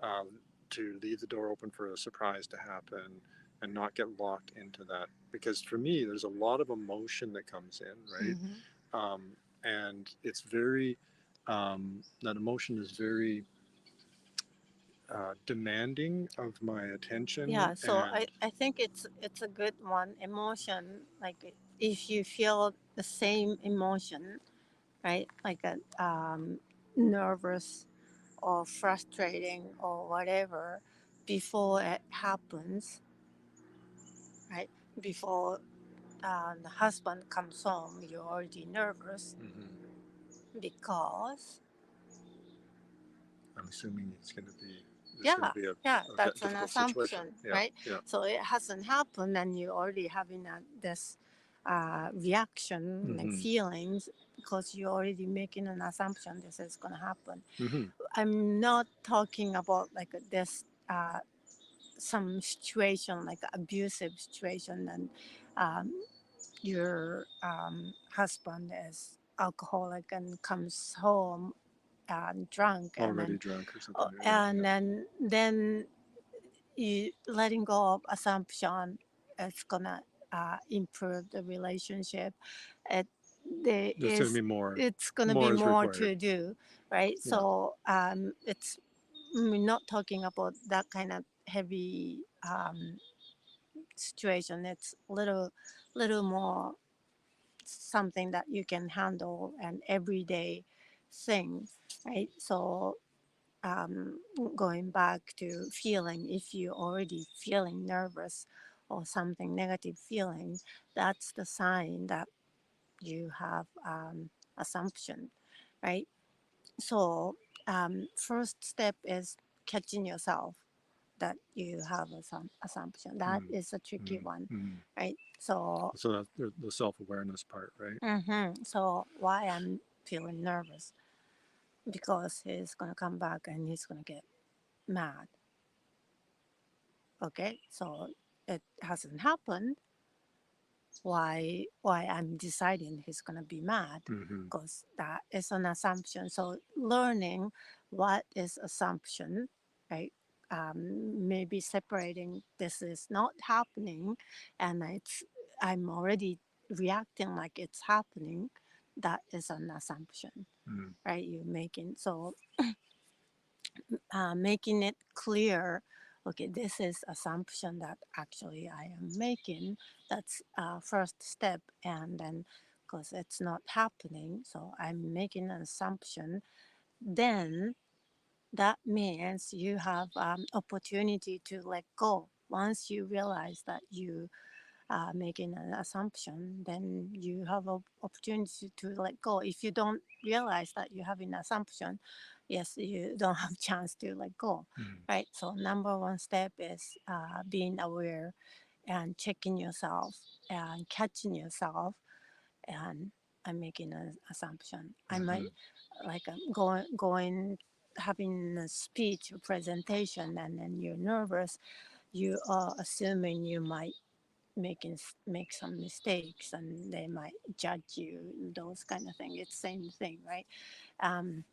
Speaker 2: um, to leave the door open for a surprise to happen and not get locked into that? Because for me, there's a lot of emotion that comes in, right?
Speaker 1: Hmm.
Speaker 2: And it's very that emotion is very demanding of my attention
Speaker 1: Yeah. So
Speaker 2: and
Speaker 1: I think it's a good one. Emotion, like if you feel the same emotion, right? Like a nervous or frustrating or whatever before it happens, right? Before the husband comes home, you're already nervous
Speaker 2: mhm,
Speaker 1: because
Speaker 2: I'm assuming it's going to be there's going
Speaker 1: yeah,
Speaker 2: to be
Speaker 1: yeah,
Speaker 2: a
Speaker 1: that's an
Speaker 2: difficult situation.
Speaker 1: assumption,
Speaker 2: Yeah,
Speaker 1: right?
Speaker 2: yeah.
Speaker 1: So it hasn't happened, and you're already having this reaction, like
Speaker 2: Hmm.
Speaker 1: feelings, because you're already making an assumption this is gonna happen.
Speaker 2: Hmm.
Speaker 1: I'm not talking about like this some situation like abusive situation, and um, your husband is alcoholic and comes home drunk, and
Speaker 2: Already
Speaker 1: then
Speaker 2: drunk or something. Yeah,
Speaker 1: and
Speaker 2: yeah.
Speaker 1: then you letting go of assumption is gonna improve the relationship. It there
Speaker 2: There's going to
Speaker 1: is
Speaker 2: be more.
Speaker 1: it's gonna be
Speaker 2: More is
Speaker 1: more
Speaker 2: required.
Speaker 1: to do, right?
Speaker 2: Yeah.
Speaker 1: So it's we're not talking about that kind of heavy situation. It's little more something that you can handle an everyday thing, right? So um, going back to feeling, if you're already feeling nervous or something negative feeling, that's the sign that you have assumption, right? So first step is catching yourself that you have some assumption. That
Speaker 2: Mm,
Speaker 1: is a tricky
Speaker 2: mm,
Speaker 1: one,
Speaker 2: mm.
Speaker 1: right? So
Speaker 2: So that's the self-awareness part, right?
Speaker 1: so why I'm feeling nervous, because he's gonna come back and he's gonna get mad. Okay, so it hasn't happened. Why I'm deciding he's gonna be mad?
Speaker 2: Hmm.
Speaker 1: Because that is an assumption. So learning what is assumption, right? Maybe separating this is not happening, and it's I'm already reacting like it's happening. That is an assumption,
Speaker 2: Mm,
Speaker 1: right? You're making so making it clear, okay, this is assumption that actually I am making. That's first step. And then because it's not happening, so I'm making an assumption, then that means you have opportunity to let go. Once you realize that you making an assumption, then you have an opportunity to let go. If you don't realize that you have an assumption, yes, you don't have chance to let go,
Speaker 2: mm,
Speaker 1: right? So number one step is being aware and checking yourself and catching yourself. And I'm making an assumption. I
Speaker 2: hmm.
Speaker 1: might like going having a speech or presentation, and then you're nervous. You are assuming you might make some mistakes, and they might judge you, those kind of thing. It's same thing, right? um,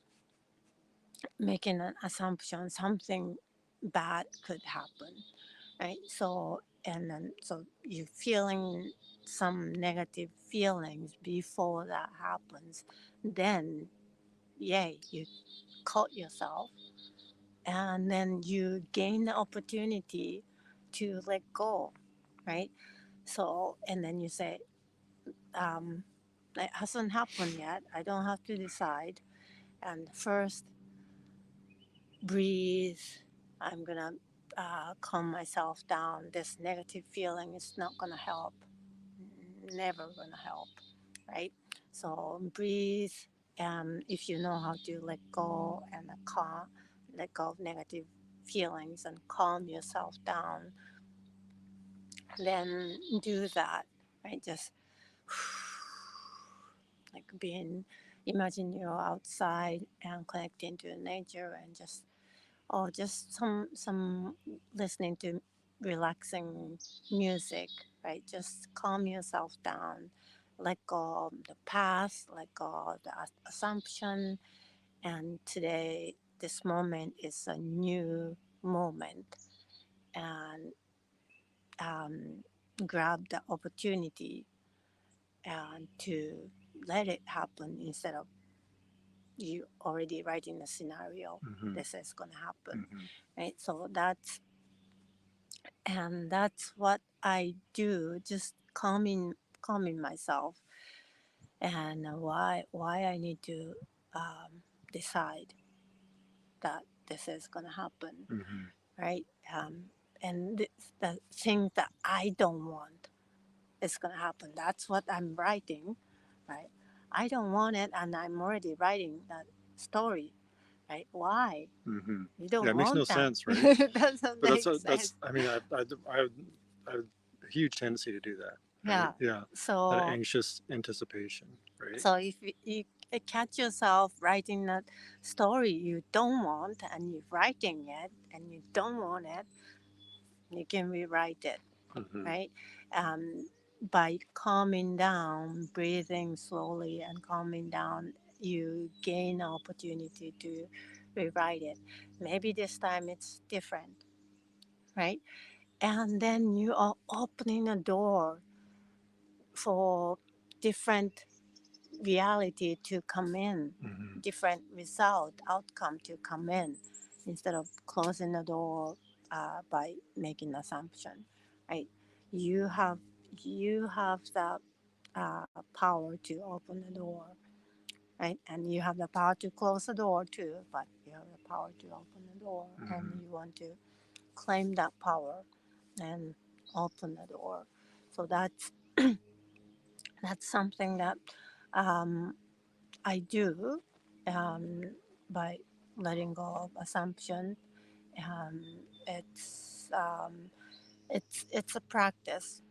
Speaker 1: Making an assumption something bad could happen, right? So and then so you feeling some negative feelings before that happens, then yay, you caught yourself, and then you gain the opportunity to let go, right? So and then you say, um, it hasn't happened yet. I don't have to decide. And first, breathe. I'm gonna calm myself down. This negative feeling is not gonna help. Never gonna help, right? So breathe. If you know how to let go and calm, let go of negative feelings and calm yourself down, then do that, right? Just like imagine you're outside and connecting to nature and just some listening to relaxing music, right? Just calm yourself down, let go of the past, let go of the assumption, and today this moment is a new moment, and um, grab the opportunity and to let it happen instead of you already writing a scenario.
Speaker 2: Mm-hmm.
Speaker 1: This is going to happen,
Speaker 2: Mm-hmm.
Speaker 1: right? So that's what I do, just calming myself, and why I need to decide that this is going to happen,
Speaker 2: Mm-hmm.
Speaker 1: right? And the thing that I don't want is going to happen. That's what I'm writing, right? I don't want it, and I'm already writing that story, right? Why?
Speaker 2: Mm-hmm.
Speaker 1: You
Speaker 2: Yeah,
Speaker 1: don't
Speaker 2: it makes no
Speaker 1: want that.
Speaker 2: sense, right?
Speaker 1: It doesn't
Speaker 2: But
Speaker 1: make sense.
Speaker 2: that's. I mean, I have a huge tendency to do that, right?
Speaker 1: Yeah.
Speaker 2: Yeah, that
Speaker 1: So
Speaker 2: anxious anticipation, right?
Speaker 1: so if you catch yourself writing that story you don't want, and you're writing it and you don't want it, you can rewrite it,
Speaker 2: Mm-hmm.
Speaker 1: right? By calming down, breathing slowly and calming down, you gain an opportunity to rewrite it. Maybe this time it's different, right? And then you are opening a door for different reality to come in,
Speaker 2: Mm-hmm.
Speaker 1: different result, outcome to come in, instead of closing the door by making assumption, right? You have you have the power to open the door, right? And you have the power to close the door too, but you have the power to open the door, and
Speaker 2: Mm-hmm.
Speaker 1: you want to claim that power and open the door. So that's something that um, I do um, by letting go of assumption. Um, it's um, it's a practice.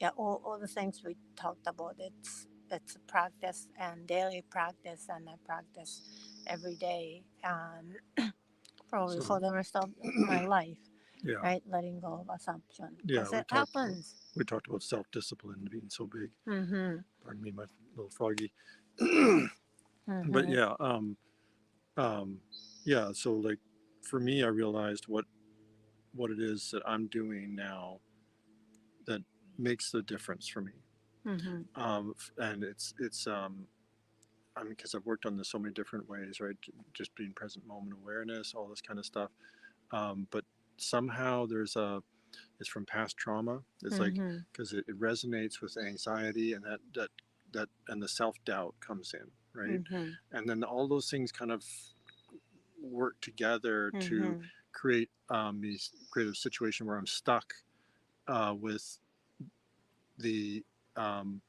Speaker 1: Yeah, all the things we talked about. It's a practice and daily practice, and I practice every day, probably
Speaker 2: So
Speaker 1: for the rest of my life.
Speaker 2: yeah,
Speaker 1: Right, letting go of assumption
Speaker 2: yeah,
Speaker 1: because it happens.
Speaker 2: we talked about self-discipline being so big.
Speaker 1: Mm-hmm.
Speaker 2: Pardon me, my little froggy. But
Speaker 1: Mm-hmm.
Speaker 2: yeah, um, yeah. So like, for me, I realized what it is that I'm doing now that makes the difference for me.
Speaker 1: Mm-hmm.
Speaker 2: And I mean, because I've worked on this so many different ways, right? Just being present moment awareness, all this kind of stuff. But somehow it's from past trauma. It's like,
Speaker 1: Mm-hmm.
Speaker 2: because it resonates with anxiety, and that and the self-doubt comes in, right?
Speaker 1: Mm-hmm.
Speaker 2: And then all those things kind of work together to
Speaker 1: Mm-hmm.
Speaker 2: create a situation where I'm stuck with the um,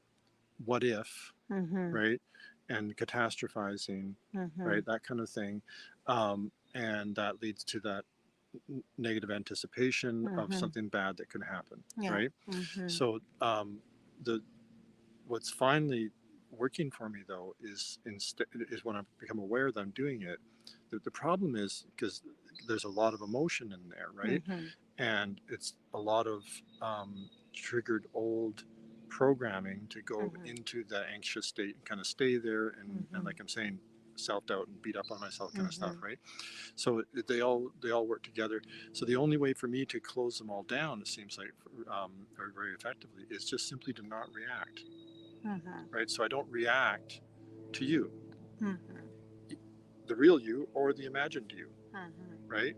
Speaker 2: what if,
Speaker 1: Mm-hmm.
Speaker 2: right? And catastrophizing,
Speaker 1: Mm-hmm.
Speaker 2: right? That kind of thing. And that leads to that negative anticipation of
Speaker 1: Mm-hmm.
Speaker 2: something bad that could happen,
Speaker 1: Yeah.
Speaker 2: right?
Speaker 1: Mm-hmm.
Speaker 2: So the what's finally working for me though is when I become aware that I'm doing it. The problem is because there's a lot of emotion in there, right?
Speaker 1: Mm-hmm.
Speaker 2: And it's a lot of triggered old programming to go
Speaker 1: Mm-hmm.
Speaker 2: into the anxious state and kind of stay there, and
Speaker 1: Mm-hmm.
Speaker 2: like I'm saying, self-doubt and beat up on myself kind of stuff,
Speaker 1: Mm-hmm.
Speaker 2: right? So they all work together. So the only way for me to close them all down, it seems like, or very effectively, is just simply to not react,
Speaker 1: Mm-hmm.
Speaker 2: right? So I don't react to you,
Speaker 1: Mm-hmm.
Speaker 2: the real you or the imagined you,
Speaker 1: Mm-hmm.
Speaker 2: right?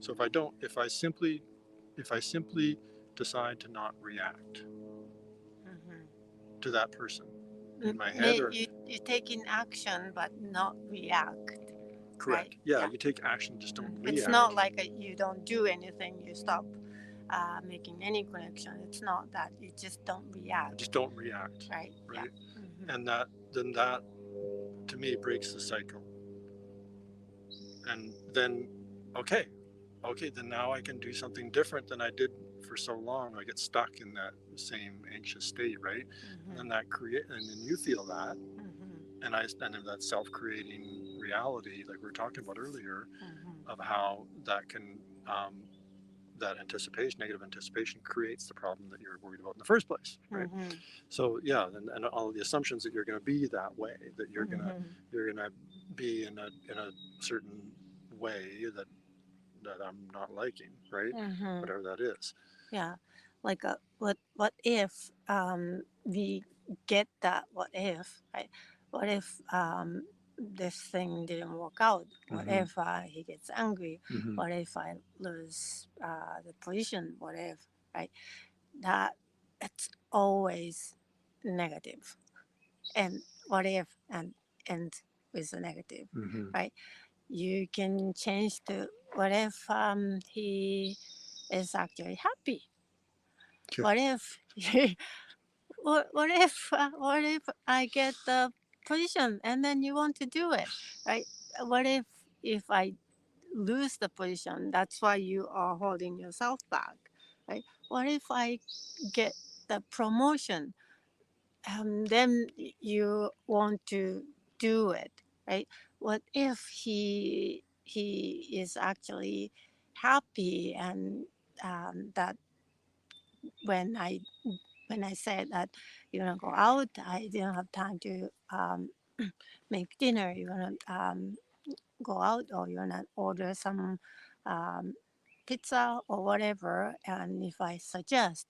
Speaker 2: So if I simply decide to not react
Speaker 1: Mm-hmm.
Speaker 2: to that person in my head,
Speaker 1: May
Speaker 2: or
Speaker 1: you taking action but not react, right?
Speaker 2: correct, yeah,
Speaker 1: Yeah.
Speaker 2: you take action, just don't
Speaker 1: It's not
Speaker 2: react.
Speaker 1: like you don't do anything. You stop making any connection. It's not that you just don't react,
Speaker 2: Just don't react,
Speaker 1: right? Yeah.
Speaker 2: right?
Speaker 1: Mm-hmm.
Speaker 2: And that to me breaks the cycle. And then okay, then now I can do something different than I did for so long, I get stuck in that same anxious state, right? And then
Speaker 1: Mhm.
Speaker 2: and then you feel that,
Speaker 1: Mhm.
Speaker 2: and then that self-creating reality, like we were talking about earlier,
Speaker 1: Mhm.
Speaker 2: of how that can, um, that anticipation, negative anticipation, creates the problem that you're worried about in the first place, right?
Speaker 1: Mhm.
Speaker 2: So yeah, and all the assumptions that you're going to be that way, that
Speaker 1: Mhm.
Speaker 2: you're gonna be in a certain way that I'm not liking, right?
Speaker 1: Mhm.
Speaker 2: Whatever that is.
Speaker 1: Yeah, like what if we get that what if, right? What if this thing didn't work out? What
Speaker 2: Mm-hmm.
Speaker 1: if he gets angry?
Speaker 2: Mm-hmm.
Speaker 1: What if I lose the position? What if, right? That it's always negative. And what if and end with a negative,
Speaker 2: Mm-hmm.
Speaker 1: right? You can change to what if he is actually happy.
Speaker 2: Yeah.
Speaker 1: What if what if I get the position and then you want to do it, right? What if I lose the position? That's why you are holding yourself back, right? What if I get the promotion? Then you want to do it, right? What if he is actually happy and that when I when I said that you're gonna go out, I didn't have time to make dinner. You're gonna go out, or you're gonna order some um, pizza or whatever. And if I suggest,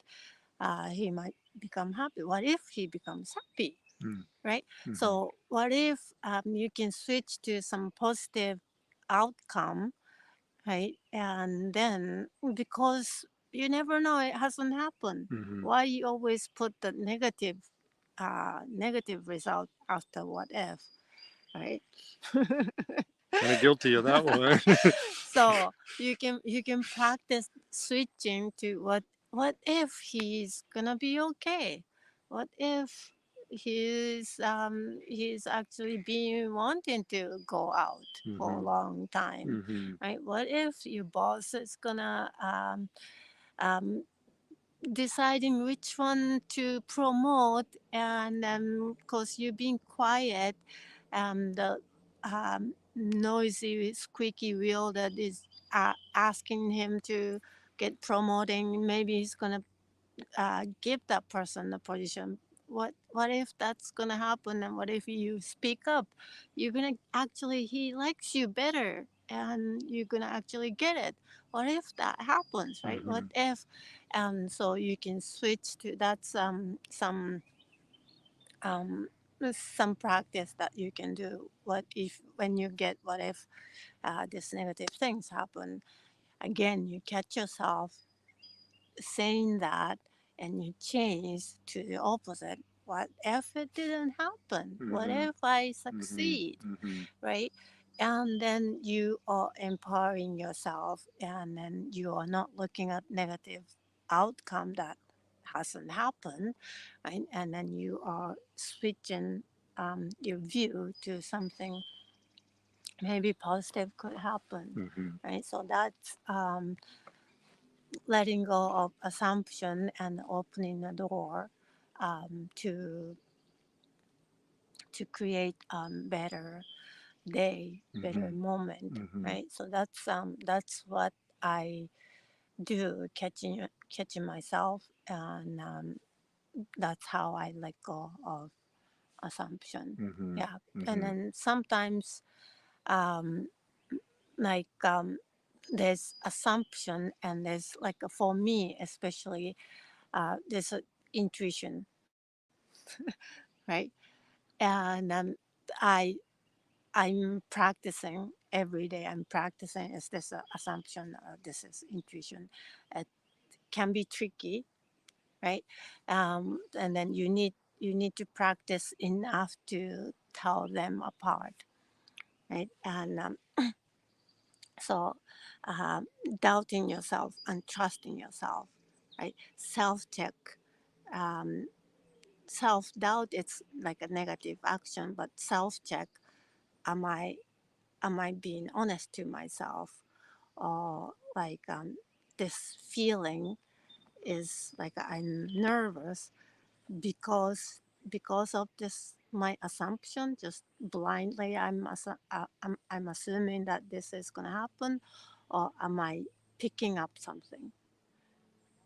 Speaker 1: he might become happy. What if he becomes happy, right?
Speaker 2: Mm-hmm.
Speaker 1: So what if you can switch to some positive outcome, right? And then because you never know, it hasn't happened.
Speaker 2: Mm-hmm.
Speaker 1: Why you always put the negative result after what if, right?
Speaker 2: Kind of guilty of that one.
Speaker 1: So you can practice switching to what if he's gonna be okay? What if he's actually been wanting to go out for a
Speaker 2: Mm-hmm.
Speaker 1: long time,
Speaker 2: Mm-hmm.
Speaker 1: right? What if your boss is gonna um, deciding which one to promote, and because you've been quiet, the noisy squeaky wheel that is asking him to get promoting, maybe he's gonna give that person the position. What if that's gonna happen, and what if you speak up? You're gonna actually he likes you better, and you're gonna actually get it. What if that happens, right? What
Speaker 2: Mm-hmm.
Speaker 1: if so you can switch to that's um some practice that you can do. What if when you get what if these negative things happen, again you catch yourself saying that, and you change to the opposite. What if it didn't happen? What
Speaker 2: Mm-hmm.
Speaker 1: if I
Speaker 2: Mm-hmm.
Speaker 1: succeed,
Speaker 2: Mm-hmm.
Speaker 1: right? And then you are empowering yourself, and then you are not looking at negative outcome that hasn't happened, right? And then you are switching your view to something maybe positive could happen,
Speaker 2: Mm-hmm.
Speaker 1: right? So that's letting go of assumption and opening the door to create better day, better
Speaker 2: Mm-hmm.
Speaker 1: moment,
Speaker 2: Mm-hmm.
Speaker 1: right? So that's what I do, catching myself, and that's how I let go of assumption.
Speaker 2: Mm-hmm.
Speaker 1: Yeah, and
Speaker 2: Mm-hmm.
Speaker 1: then sometimes um, like there's assumption, and there's like for me especially there's a intuition, right? And I I'm practicing every day. I'm practicing. Is this a assumption or this is intuition? It can be tricky, right? And then you need to practice enough to tell them apart, right? And so um, doubting yourself and trusting yourself, right? Self check. Um, Self doubt, it's like a negative action, but self check, am I being honest to myself, or like this feeling is like I'm nervous because of this my assumption, just blindly I'm assuming that this is going to happen, or am I picking up something,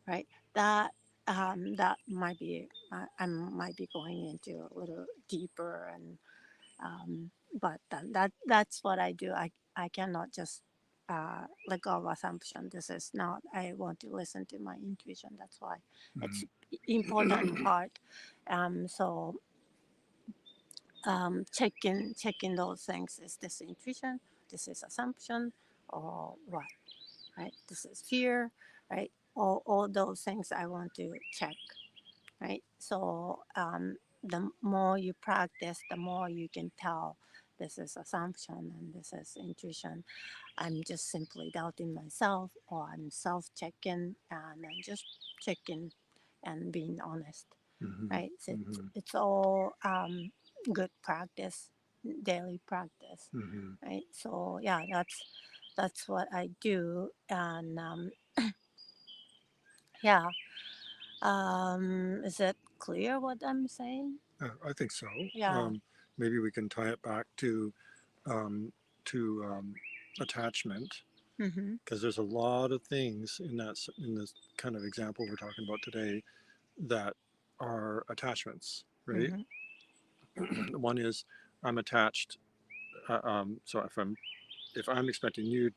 Speaker 1: right? That might be I might be going into a little deeper, and but that's what I do. I cannot just let go of assumption. This is not, I want to listen to my intuition. That's why it's
Speaker 2: Mhm.
Speaker 1: important part. So checking those things, is this intuition, this is assumption, or what, right? This is fear, right? All those things I want to check, right? So the more you practice, the more you can tell this is assumption and this is intuition. I'm just simply doubting myself, or I'm self-checking, and I'm just checking and being honest,
Speaker 2: Mhm.
Speaker 1: right? So
Speaker 2: Mhm.
Speaker 1: it's all good practice, daily practice,
Speaker 2: Mhm.
Speaker 1: right? So yeah, that's what I do, and yeah. Is it clear what I'm saying?
Speaker 2: I think so.
Speaker 1: Yeah.
Speaker 2: Maybe we can tie it back um, to attachment,
Speaker 1: Mm-hmm.
Speaker 2: because there's a lot of things in in this kind of example we're talking about today that are attachments, right?
Speaker 1: Mm-hmm.
Speaker 2: One is I'm attached. So if I'm expecting you,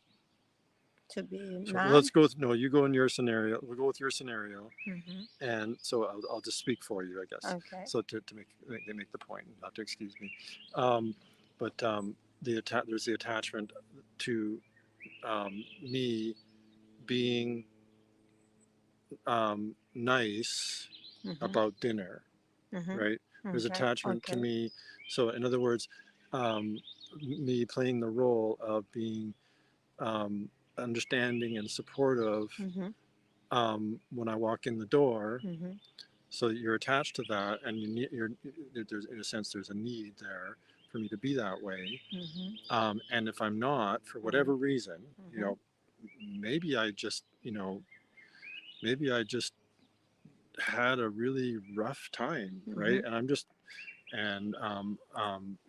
Speaker 1: To be
Speaker 2: so
Speaker 1: mad.
Speaker 2: let's go with, no, you go in your scenario. We'll go with your scenario,
Speaker 1: Mm-hmm.
Speaker 2: and so I'll just speak for you, I guess.
Speaker 1: Okay.
Speaker 2: So to make the point, not to excuse me, um, but there's the attachment to me being nice
Speaker 1: Mm-hmm.
Speaker 2: about dinner,
Speaker 1: Mm-hmm.
Speaker 2: right? There's
Speaker 1: Okay.
Speaker 2: attachment to
Speaker 1: Okay.
Speaker 2: me. So in other words, um, me playing the role of being um, understanding and supportive
Speaker 1: Mm-hmm.
Speaker 2: when I walk in the door.
Speaker 1: Mm-hmm.
Speaker 2: So you're attached to that, and there's, in a sense, there's a need there for me to be that way.
Speaker 1: Mm-hmm.
Speaker 2: And if I'm not, for
Speaker 1: Mm-hmm.
Speaker 2: whatever reason,
Speaker 1: Mm-hmm.
Speaker 2: maybe I just, maybe I just had a really rough time, right?
Speaker 1: Mm-hmm.
Speaker 2: And I'm just, and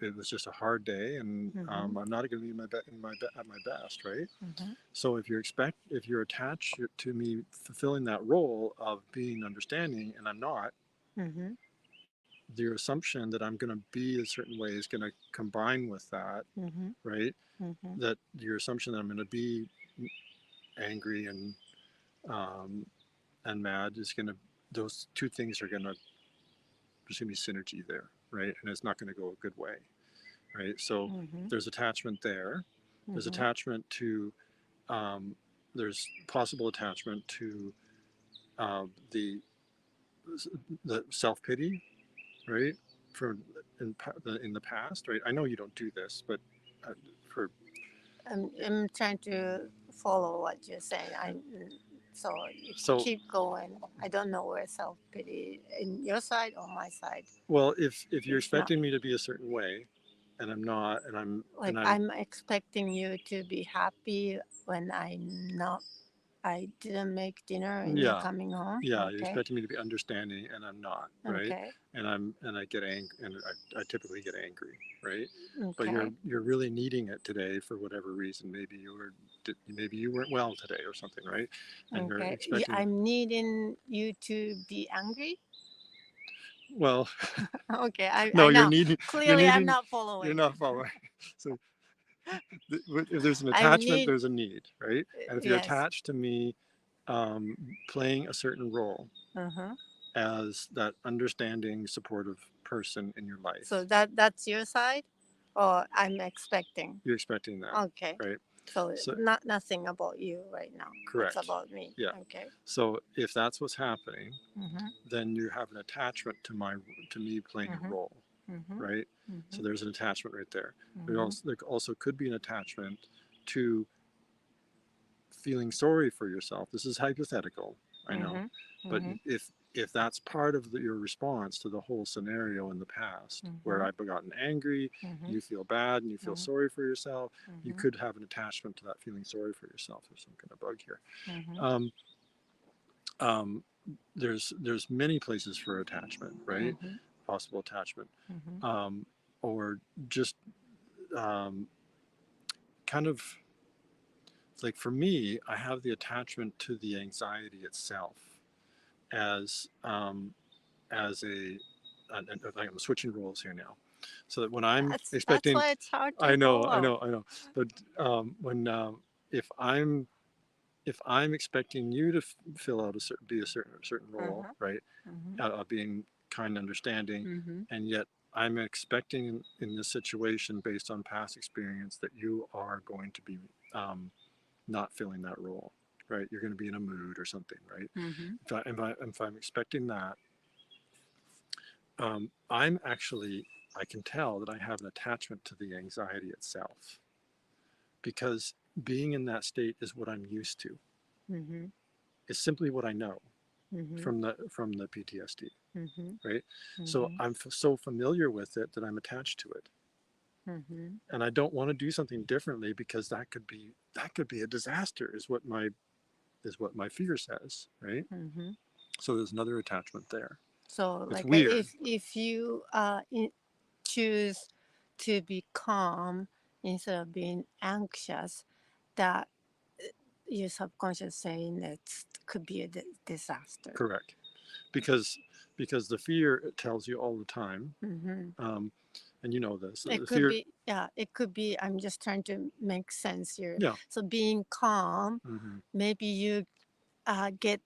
Speaker 2: it was just a hard day, and
Speaker 1: Mm-hmm.
Speaker 2: I'm not going to be at my best, right?
Speaker 1: Mm-hmm.
Speaker 2: So if you're attached to me fulfilling that role of being understanding, and I'm not,
Speaker 1: Mm-hmm.
Speaker 2: your assumption that I'm going to be a certain way is going to combine with that,
Speaker 1: Mm-hmm.
Speaker 2: right?
Speaker 1: Mm-hmm.
Speaker 2: That your assumption that I'm going to be angry um, and mad is going to, those two things are going to, there's going to be synergy there, right? And it's not going to go a good way, right? So
Speaker 1: Mm-hmm.
Speaker 2: there's attachment there. There's
Speaker 1: Mm-hmm.
Speaker 2: attachment to, um, there's possible attachment to uh, the the self pity, right? For in the past, right? I know you don't do this, but uh, for
Speaker 1: I'm trying to follow what you're saying. So you
Speaker 2: so
Speaker 1: keep going. I don't know where self pity in your side or my side.
Speaker 2: well, if you're
Speaker 1: It's not
Speaker 2: expecting me to be a certain way, and I'm not,
Speaker 1: like
Speaker 2: and I'm
Speaker 1: I'm expecting you to be happy when I'm not. I didn't make dinner and you're
Speaker 2: yeah,
Speaker 1: coming home.
Speaker 2: yeah, you're
Speaker 1: Okay.
Speaker 2: expecting me to be understanding, and I'm not, right?
Speaker 1: Okay.
Speaker 2: And I get angry, and I typically get angry, right? But
Speaker 1: Okay.
Speaker 2: you're really needing it today for whatever reason. Maybe you weren't well today or something, right? And you're
Speaker 1: Okay.
Speaker 2: expecting,
Speaker 1: I'm needing you to be angry.
Speaker 2: well,
Speaker 1: Okay.
Speaker 2: no,
Speaker 1: I know.
Speaker 2: you're
Speaker 1: Clearly, I'm
Speaker 2: needing,
Speaker 1: not
Speaker 2: you're
Speaker 1: following.
Speaker 2: not following. So if there's an
Speaker 1: I
Speaker 2: attachment,
Speaker 1: need,
Speaker 2: there's a need, right? And if you're
Speaker 1: yes.
Speaker 2: attached to me um, playing a certain role
Speaker 1: Uh-huh.
Speaker 2: as that understanding, supportive person in your
Speaker 1: So
Speaker 2: life,
Speaker 1: that's your side, or I'm expecting.
Speaker 2: you're expecting that,
Speaker 1: Okay.
Speaker 2: right?
Speaker 1: So
Speaker 2: So,
Speaker 1: not nothing about you right now. It's
Speaker 2: correct.
Speaker 1: about me.
Speaker 2: Yeah.
Speaker 1: Okay.
Speaker 2: So if that's what's happening,
Speaker 1: Mm-hmm.
Speaker 2: then you have an attachment to me playing a
Speaker 1: Mm-hmm.
Speaker 2: role,
Speaker 1: Mm-hmm.
Speaker 2: right?
Speaker 1: Mm-hmm.
Speaker 2: So there's an attachment right there.
Speaker 1: Mm-hmm.
Speaker 2: There also could be an attachment to feeling sorry for yourself. This is hypothetical, I know,
Speaker 1: Mm-hmm.
Speaker 2: but
Speaker 1: Mm-hmm.
Speaker 2: if that's part of your response to the whole scenario in the past, where
Speaker 1: Mm-hmm.
Speaker 2: I've gotten angry,
Speaker 1: Mm-hmm.
Speaker 2: you feel bad and you feel
Speaker 1: Mm-hmm.
Speaker 2: sorry for yourself, you
Speaker 1: Mm-hmm.
Speaker 2: could have an attachment to that feeling sorry for yourself. There's some kind of bug here.
Speaker 1: Mm-hmm.
Speaker 2: Um, um, there's many places for attachment, right?
Speaker 1: Mhm.
Speaker 2: Possible attachment,
Speaker 1: Mhm.
Speaker 2: or just um, kind of like for me, I have the attachment to the anxiety itself as as a, and I'm switching roles here now, so that when I'm
Speaker 1: That's
Speaker 2: expecting,
Speaker 1: why it's hard to
Speaker 2: I know, I
Speaker 1: follow.
Speaker 2: know, I know, but when if I'm if I'm expecting you to fill out a certain be a certain role,
Speaker 1: Mhm.
Speaker 2: right,
Speaker 1: Mhm.
Speaker 2: being kind, understanding,
Speaker 1: Mhm.
Speaker 2: and yet I'm expecting in this situation based on past experience that you are going to be um, not filling that role, right? You're going to be in a mood or something, right?
Speaker 1: Mhm.
Speaker 2: If I'm expecting that, I'm actually, I can tell that I have an attachment to the anxiety itself because being in that state is what I'm used to.
Speaker 1: Mhm.
Speaker 2: It's simply what I know
Speaker 1: Mhm.
Speaker 2: from the PTSD,
Speaker 1: Mhm.
Speaker 2: right? So
Speaker 1: Mhm.
Speaker 2: I'm so familiar with it that I'm attached to it,
Speaker 1: Mhm.
Speaker 2: and I don't want to do something differently because that could be a disaster. Is what my fear says, right?
Speaker 1: Mhm.
Speaker 2: So there's another attachment there.
Speaker 1: So
Speaker 2: It's
Speaker 1: like
Speaker 2: weird.
Speaker 1: if you choose to be calm instead of being anxious, that your subconscious saying that could be a disaster.
Speaker 2: Correct. Because the fear tells you all the time,
Speaker 1: Hmm.
Speaker 2: um, and you know this.
Speaker 1: It
Speaker 2: The
Speaker 1: could
Speaker 2: fear,
Speaker 1: be, yeah, it could be. I'm just trying to make sense here.
Speaker 2: yeah.
Speaker 1: So being calm,
Speaker 2: Hmm.
Speaker 1: maybe you get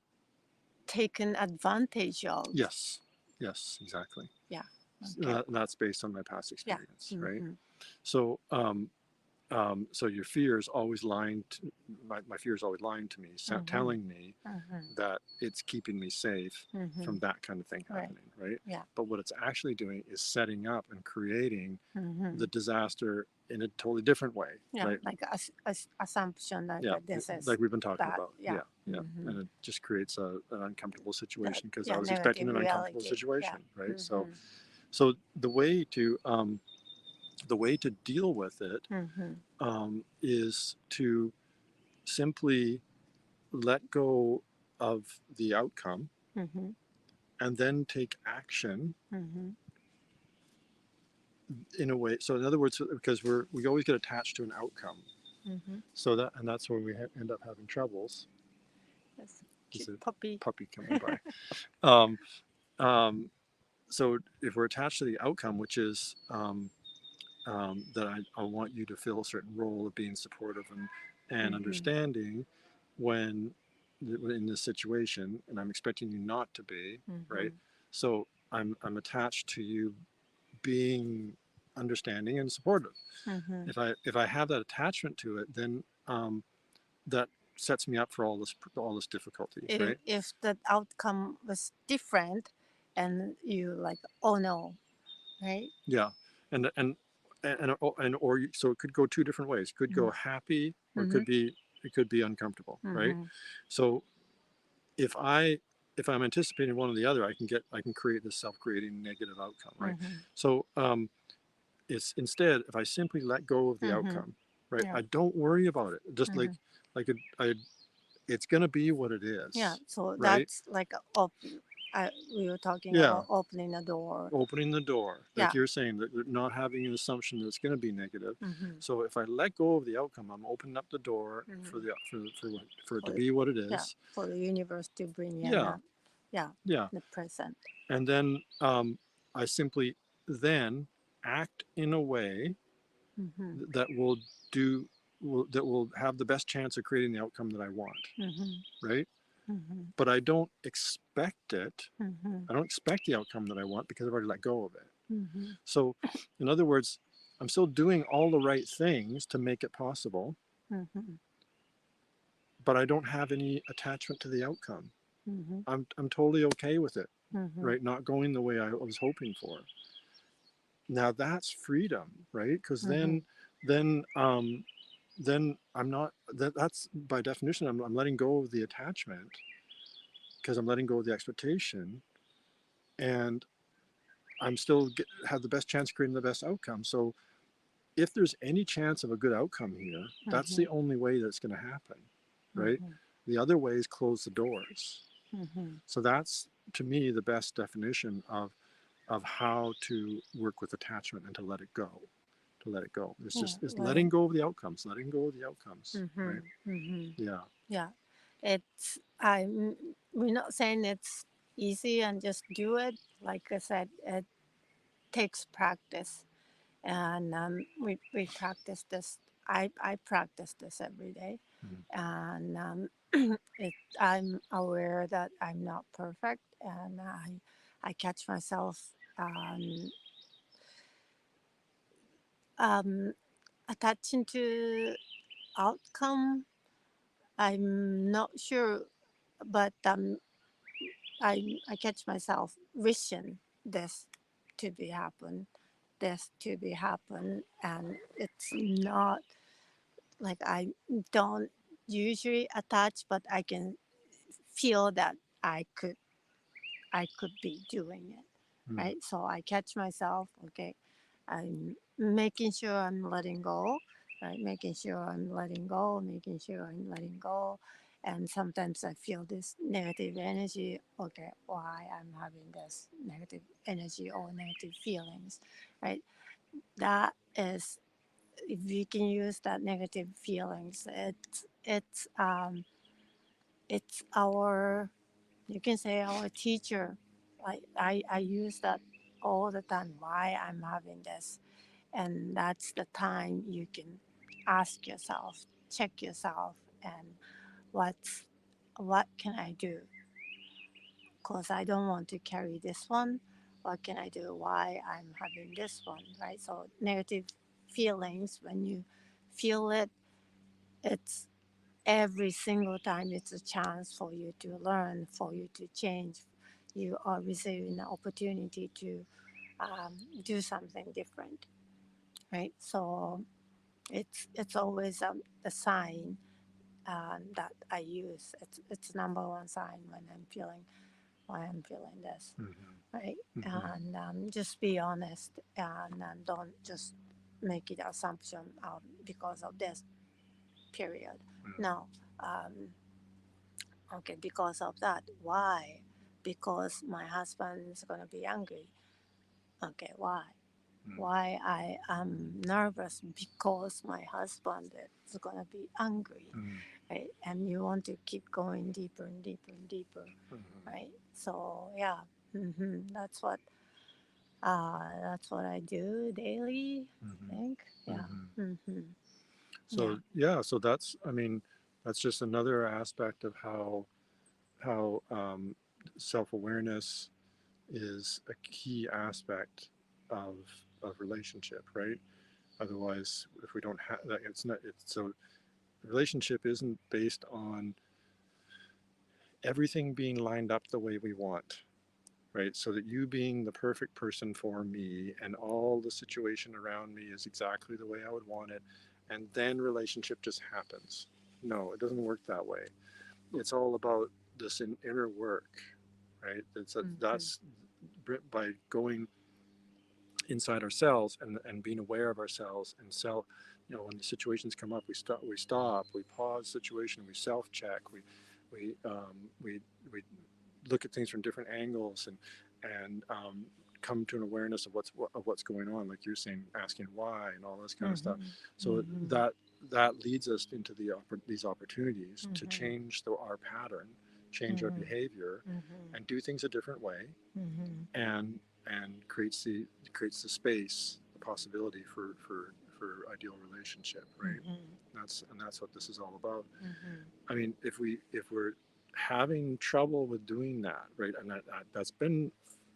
Speaker 1: taken advantage of.
Speaker 2: Yes, yes, exactly.
Speaker 1: Yeah. Okay.
Speaker 2: That's based on my past
Speaker 1: Yeah.
Speaker 2: experience, right?
Speaker 1: Hmm.
Speaker 2: So, so your fear is always lying. My fear is always lying to me,
Speaker 1: Hmm.
Speaker 2: telling me
Speaker 1: Hmm.
Speaker 2: that it's keeping me safe
Speaker 1: Hmm.
Speaker 2: from that kind of thing
Speaker 1: Right.
Speaker 2: happening, right?
Speaker 1: Yeah.
Speaker 2: But what it's actually doing is setting up and creating
Speaker 1: Hmm.
Speaker 2: the disaster in a totally different way,
Speaker 1: Yeah.
Speaker 2: right?
Speaker 1: Like assumption, like
Speaker 2: Yeah,
Speaker 1: this is
Speaker 2: like we've been talking
Speaker 1: that.
Speaker 2: about.
Speaker 1: Yeah.
Speaker 2: Yeah, yeah,
Speaker 1: Hmm.
Speaker 2: and it just creates an uncomfortable
Speaker 1: That,
Speaker 2: situation because I
Speaker 1: yeah,
Speaker 2: was expecting
Speaker 1: negative
Speaker 2: an uncomfortable
Speaker 1: reality. Yeah.
Speaker 2: situation, right? So,
Speaker 1: Hmm.
Speaker 2: so the way to deal with it
Speaker 1: Hmm.
Speaker 2: is to simply let go of the outcome
Speaker 1: Hmm.
Speaker 2: and then take action
Speaker 1: Hmm.
Speaker 2: in a way. So, in other words, because we always get attached to an outcome,
Speaker 1: Hmm.
Speaker 2: so that and that's where we end up having troubles.
Speaker 1: That's
Speaker 2: Is
Speaker 1: cute
Speaker 2: a
Speaker 1: puppy.
Speaker 2: puppy coming by? Um, um, so if we're attached to the outcome, which is that I want you to fill a certain role of being supportive and
Speaker 1: Hmm.
Speaker 2: understanding when in this situation, and I'm expecting you not to be, right?
Speaker 1: Hmm.
Speaker 2: So I'm attached to you being understanding and supportive.
Speaker 1: Hmm.
Speaker 2: If I have that attachment to it, then that sets me up for all this difficulty, right?
Speaker 1: If the outcome was different, and you like, oh no, right?
Speaker 2: Yeah, and and so it could go two different ways. It could go happy, or
Speaker 1: Mm-hmm.
Speaker 2: it could be uncomfortable, right?
Speaker 1: Mm-hmm.
Speaker 2: So if I'm anticipating one or the other, I can create this self-creating negative outcome, right?
Speaker 1: Mm-hmm.
Speaker 2: So it's instead if I simply let go of the
Speaker 1: Mm-hmm.
Speaker 2: outcome, right?
Speaker 1: Yeah.
Speaker 2: I don't worry about it. Just
Speaker 1: Mm-hmm.
Speaker 2: like it, I it's gonna be what it
Speaker 1: Yeah.
Speaker 2: is,
Speaker 1: So
Speaker 2: right?
Speaker 1: that's like we were talking
Speaker 2: Yeah,
Speaker 1: about opening a door.
Speaker 2: opening the door, like
Speaker 1: Yeah.
Speaker 2: you're saying, that not having an assumption that it's going to be negative.
Speaker 1: Mm-hmm.
Speaker 2: So if I let go of the outcome, I'm opening up the door
Speaker 1: Mm-hmm.
Speaker 2: for for it to
Speaker 1: For
Speaker 2: be what it
Speaker 1: yeah,
Speaker 2: is.
Speaker 1: for the universe to bring in
Speaker 2: Yeah,
Speaker 1: yeah,
Speaker 2: yeah,
Speaker 1: the present.
Speaker 2: and then I simply then act in a way
Speaker 1: Mm-hmm.
Speaker 2: that do that will have the best chance of creating the outcome that I want,
Speaker 1: Mm-hmm.
Speaker 2: right?
Speaker 1: Mm-hmm.
Speaker 2: But I don't expect it.
Speaker 1: Mm-hmm.
Speaker 2: I don't expect the outcome that I want because I've already let go of it.
Speaker 1: Mm-hmm.
Speaker 2: So, in other words, I'm still doing all the right things to make it possible,
Speaker 1: Mm-hmm.
Speaker 2: but I don't have any attachment to the outcome.
Speaker 1: Mm-hmm.
Speaker 2: I'm totally okay with it,
Speaker 1: Mm-hmm.
Speaker 2: right? Not going the way I was hoping for. Now that's freedom, right? Because
Speaker 1: Mm-hmm.
Speaker 2: then, then I'm not. That's by definition, I'm letting go of the attachment because I'm letting go of the expectation, and I'm still have the best chance of creating the best outcome. So if there's any chance of a good outcome here, that's
Speaker 1: Mm-hmm.
Speaker 2: the only way that's going to happen, right?
Speaker 1: Mm-hmm.
Speaker 2: The other way is close the doors.
Speaker 1: Mhm.
Speaker 2: So that's, to me, the best definition of how to work with attachment and to let it go. To let it go. It's
Speaker 1: Yeah.
Speaker 2: just it's
Speaker 1: Let
Speaker 2: letting
Speaker 1: it.
Speaker 2: go of the outcomes, letting go of the outcomes, right?
Speaker 1: Mhm. Mhm.
Speaker 2: Yeah.
Speaker 1: Yeah. It's. I'm. We're not saying it's easy and just do it. Like I said, it takes practice, and we practice this. I practice this every day,
Speaker 2: Mhm.
Speaker 1: and I'm aware that I'm not perfect, and I catch myself um, attaching to outcome. I'm not sure, but I catch myself wishing this to be happen, this to be happen, and it's not like I don't usually attach, but I can feel that I could I could be doing it,
Speaker 2: Mhm.
Speaker 1: right? So I catch myself, okay, I'm making sure I'm letting go, right? Making sure I'm letting go, making sure I'm letting go. And sometimes I feel this negative energy, okay, why I'm having this negative energy or negative feelings, right? That is, if we can use that negative feelings, it's our, you can say our teacher. Like I use that all the time. Why I'm having this, and that's the time you can ask yourself, check yourself, and what's what can I do? Cause I don't want to carry this one. What can I do? Why I'm having this one, right? So negative feelings, when you feel it, it's every single time it's a chance for you to learn, for you to change. You are receiving the opportunity to do something different, right? So it's always a sign that I use. It's number one sign when I'm feeling why I'm feeling this,
Speaker 2: Mhm.
Speaker 1: right?
Speaker 2: Mhm.
Speaker 1: And just be honest, and don't just make it assumption because of this period.
Speaker 2: Mhm.
Speaker 1: No. Um, Okay, because of that. Why? Because my husband is gonna be angry. Okay, why?
Speaker 2: Mhm.
Speaker 1: Why I am nervous because my husband is gonna be angry,
Speaker 2: Mhm.
Speaker 1: right? And you want to keep going deeper and deeper and deeper,
Speaker 2: Mhm.
Speaker 1: right? So yeah, that's what I do daily. I
Speaker 2: Mhm.
Speaker 1: think, yeah,
Speaker 2: Mhm.
Speaker 1: yeah,
Speaker 2: So yeah, so that's, I mean, that's just another aspect of how self-awareness is a key aspect of relationship, right? Otherwise, if we don't have that, it's not. It's so relationship isn't based on everything being lined up the way we want, right? So that you being the perfect person for me and all the situation around me is exactly the way I would want it, and then relationship just happens. No, it doesn't work that way. It's all about this inner work, right?
Speaker 1: mm-hmm.
Speaker 2: That's by going inside ourselves and being aware of ourselves and self. You know, when the situations come up, we pause the situation, we self check, we we we look at things from different angles and come to an awareness of what's going on, like you're saying, asking why and all this kind of stuff.
Speaker 1: Mm-hmm.
Speaker 2: So
Speaker 1: Mm-hmm.
Speaker 2: that leads us into these opportunities to
Speaker 1: Mm-hmm.
Speaker 2: change our pattern, change our
Speaker 1: Mm-hmm.
Speaker 2: behavior,
Speaker 1: Mm-hmm.
Speaker 2: and do things a different way,
Speaker 1: Mm-hmm.
Speaker 2: and creates the space, the possibility for ideal relationship, right?
Speaker 1: Mm-hmm.
Speaker 2: That's what this is all about.
Speaker 1: Mm-hmm.
Speaker 2: I mean, if we're having trouble with doing that, right, and that's been,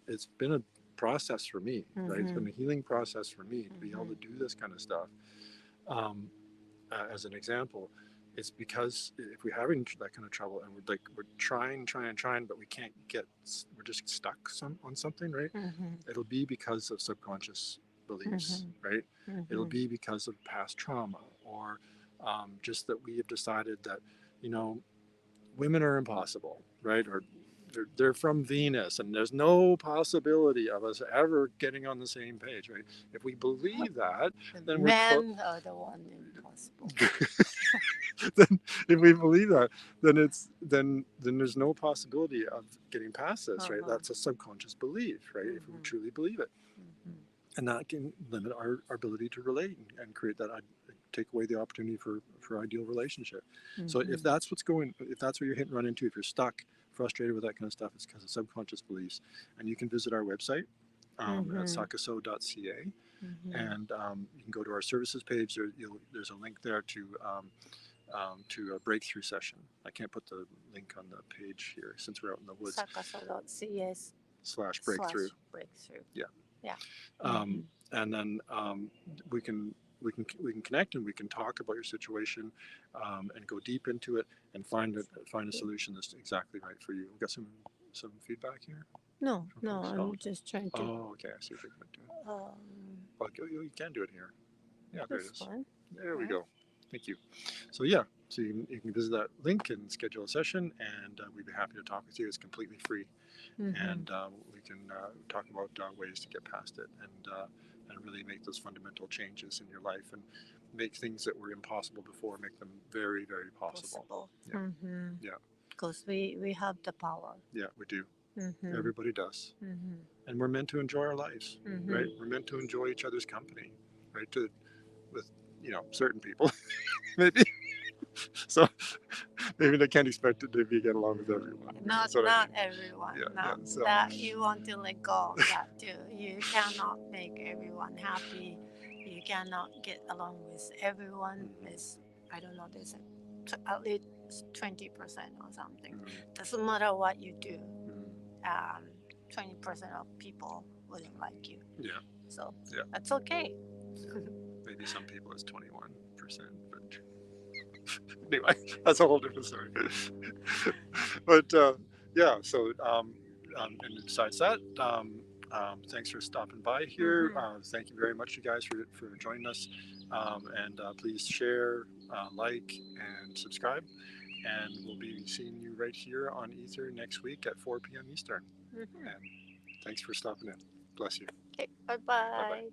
Speaker 2: it's been a process for me, right? It's
Speaker 1: Mm-hmm.
Speaker 2: been a healing process for me to be able
Speaker 1: Mm-hmm.
Speaker 2: to do this kind of stuff. Um, as an example, it's because if we're having that kind of trouble and we're trying, but we can't get, we're just stuck on something, right?
Speaker 1: Mm-hmm.
Speaker 2: It'll be because of subconscious beliefs,
Speaker 1: Mm-hmm.
Speaker 2: right? It'll
Speaker 1: Mm-hmm.
Speaker 2: be because of past trauma, or just that we have decided that, you know, women are impossible, right? Or they're from Venus, and there's no possibility of us ever getting on the same page, right? If we believe that,
Speaker 1: The
Speaker 2: then we're
Speaker 1: men are the one impossible.
Speaker 2: then if we believe that, then there's no possibility of getting past this, right? That's a subconscious belief, right? If we truly believe it, and that can limit our ability to relate and create that, take away the opportunity for ideal relationship. So if that's if that's what you're hitting run into, if you're stuck, frustrated with that kind of stuff, it's because of subconscious beliefs. And you can visit our website at sakaso.ca. And you can go to our services page. There's a link there to a breakthrough session. I can't put the link on the page here since we're out in the woods.
Speaker 1: Sakaso.ca/breakthrough.
Speaker 2: Yeah.
Speaker 1: Yeah.
Speaker 2: And then we can connect, and we can talk about your situation, and go deep into it and find a solution that's exactly right for you. We've got some feedback here.
Speaker 1: No, I'm just trying to.
Speaker 2: Oh, okay. I see what you're going to do. Well, you can do it here. Yeah, there it is.
Speaker 1: Fine.
Speaker 2: There we go. Thank you. So yeah, so you can visit that link and schedule a session, and we'd be happy to talk with you. It's completely free, and we can talk about ways to get past it and really make those fundamental changes in your life and make things that were impossible before, make them very, very possible. Yeah. Yeah.
Speaker 1: Because we have the power.
Speaker 2: Yeah, we do. Everybody does. And we're meant to enjoy our lives, right? We're meant to enjoy each other's company, right? With certain people, maybe. So maybe they can't expect it to get along with everyone.
Speaker 1: Not everyone. So that you want to let go of that too. You cannot make everyone happy. You cannot get along with everyone. I don't know. There's at least 20% or something. Doesn't matter what you do. 20% of people wouldn't like you. Yeah. So that's okay.
Speaker 2: Maybe some people it's 21%, but anyway, that's a whole different story. But yeah, so and besides that, thanks for stopping by here. Thank you very much, you guys, for joining us. And please share, like, and subscribe. And we'll be seeing you right here on Ether next week at 4 p.m. Eastern. And thanks for stopping in. Bless you.
Speaker 1: Okay, bye-bye.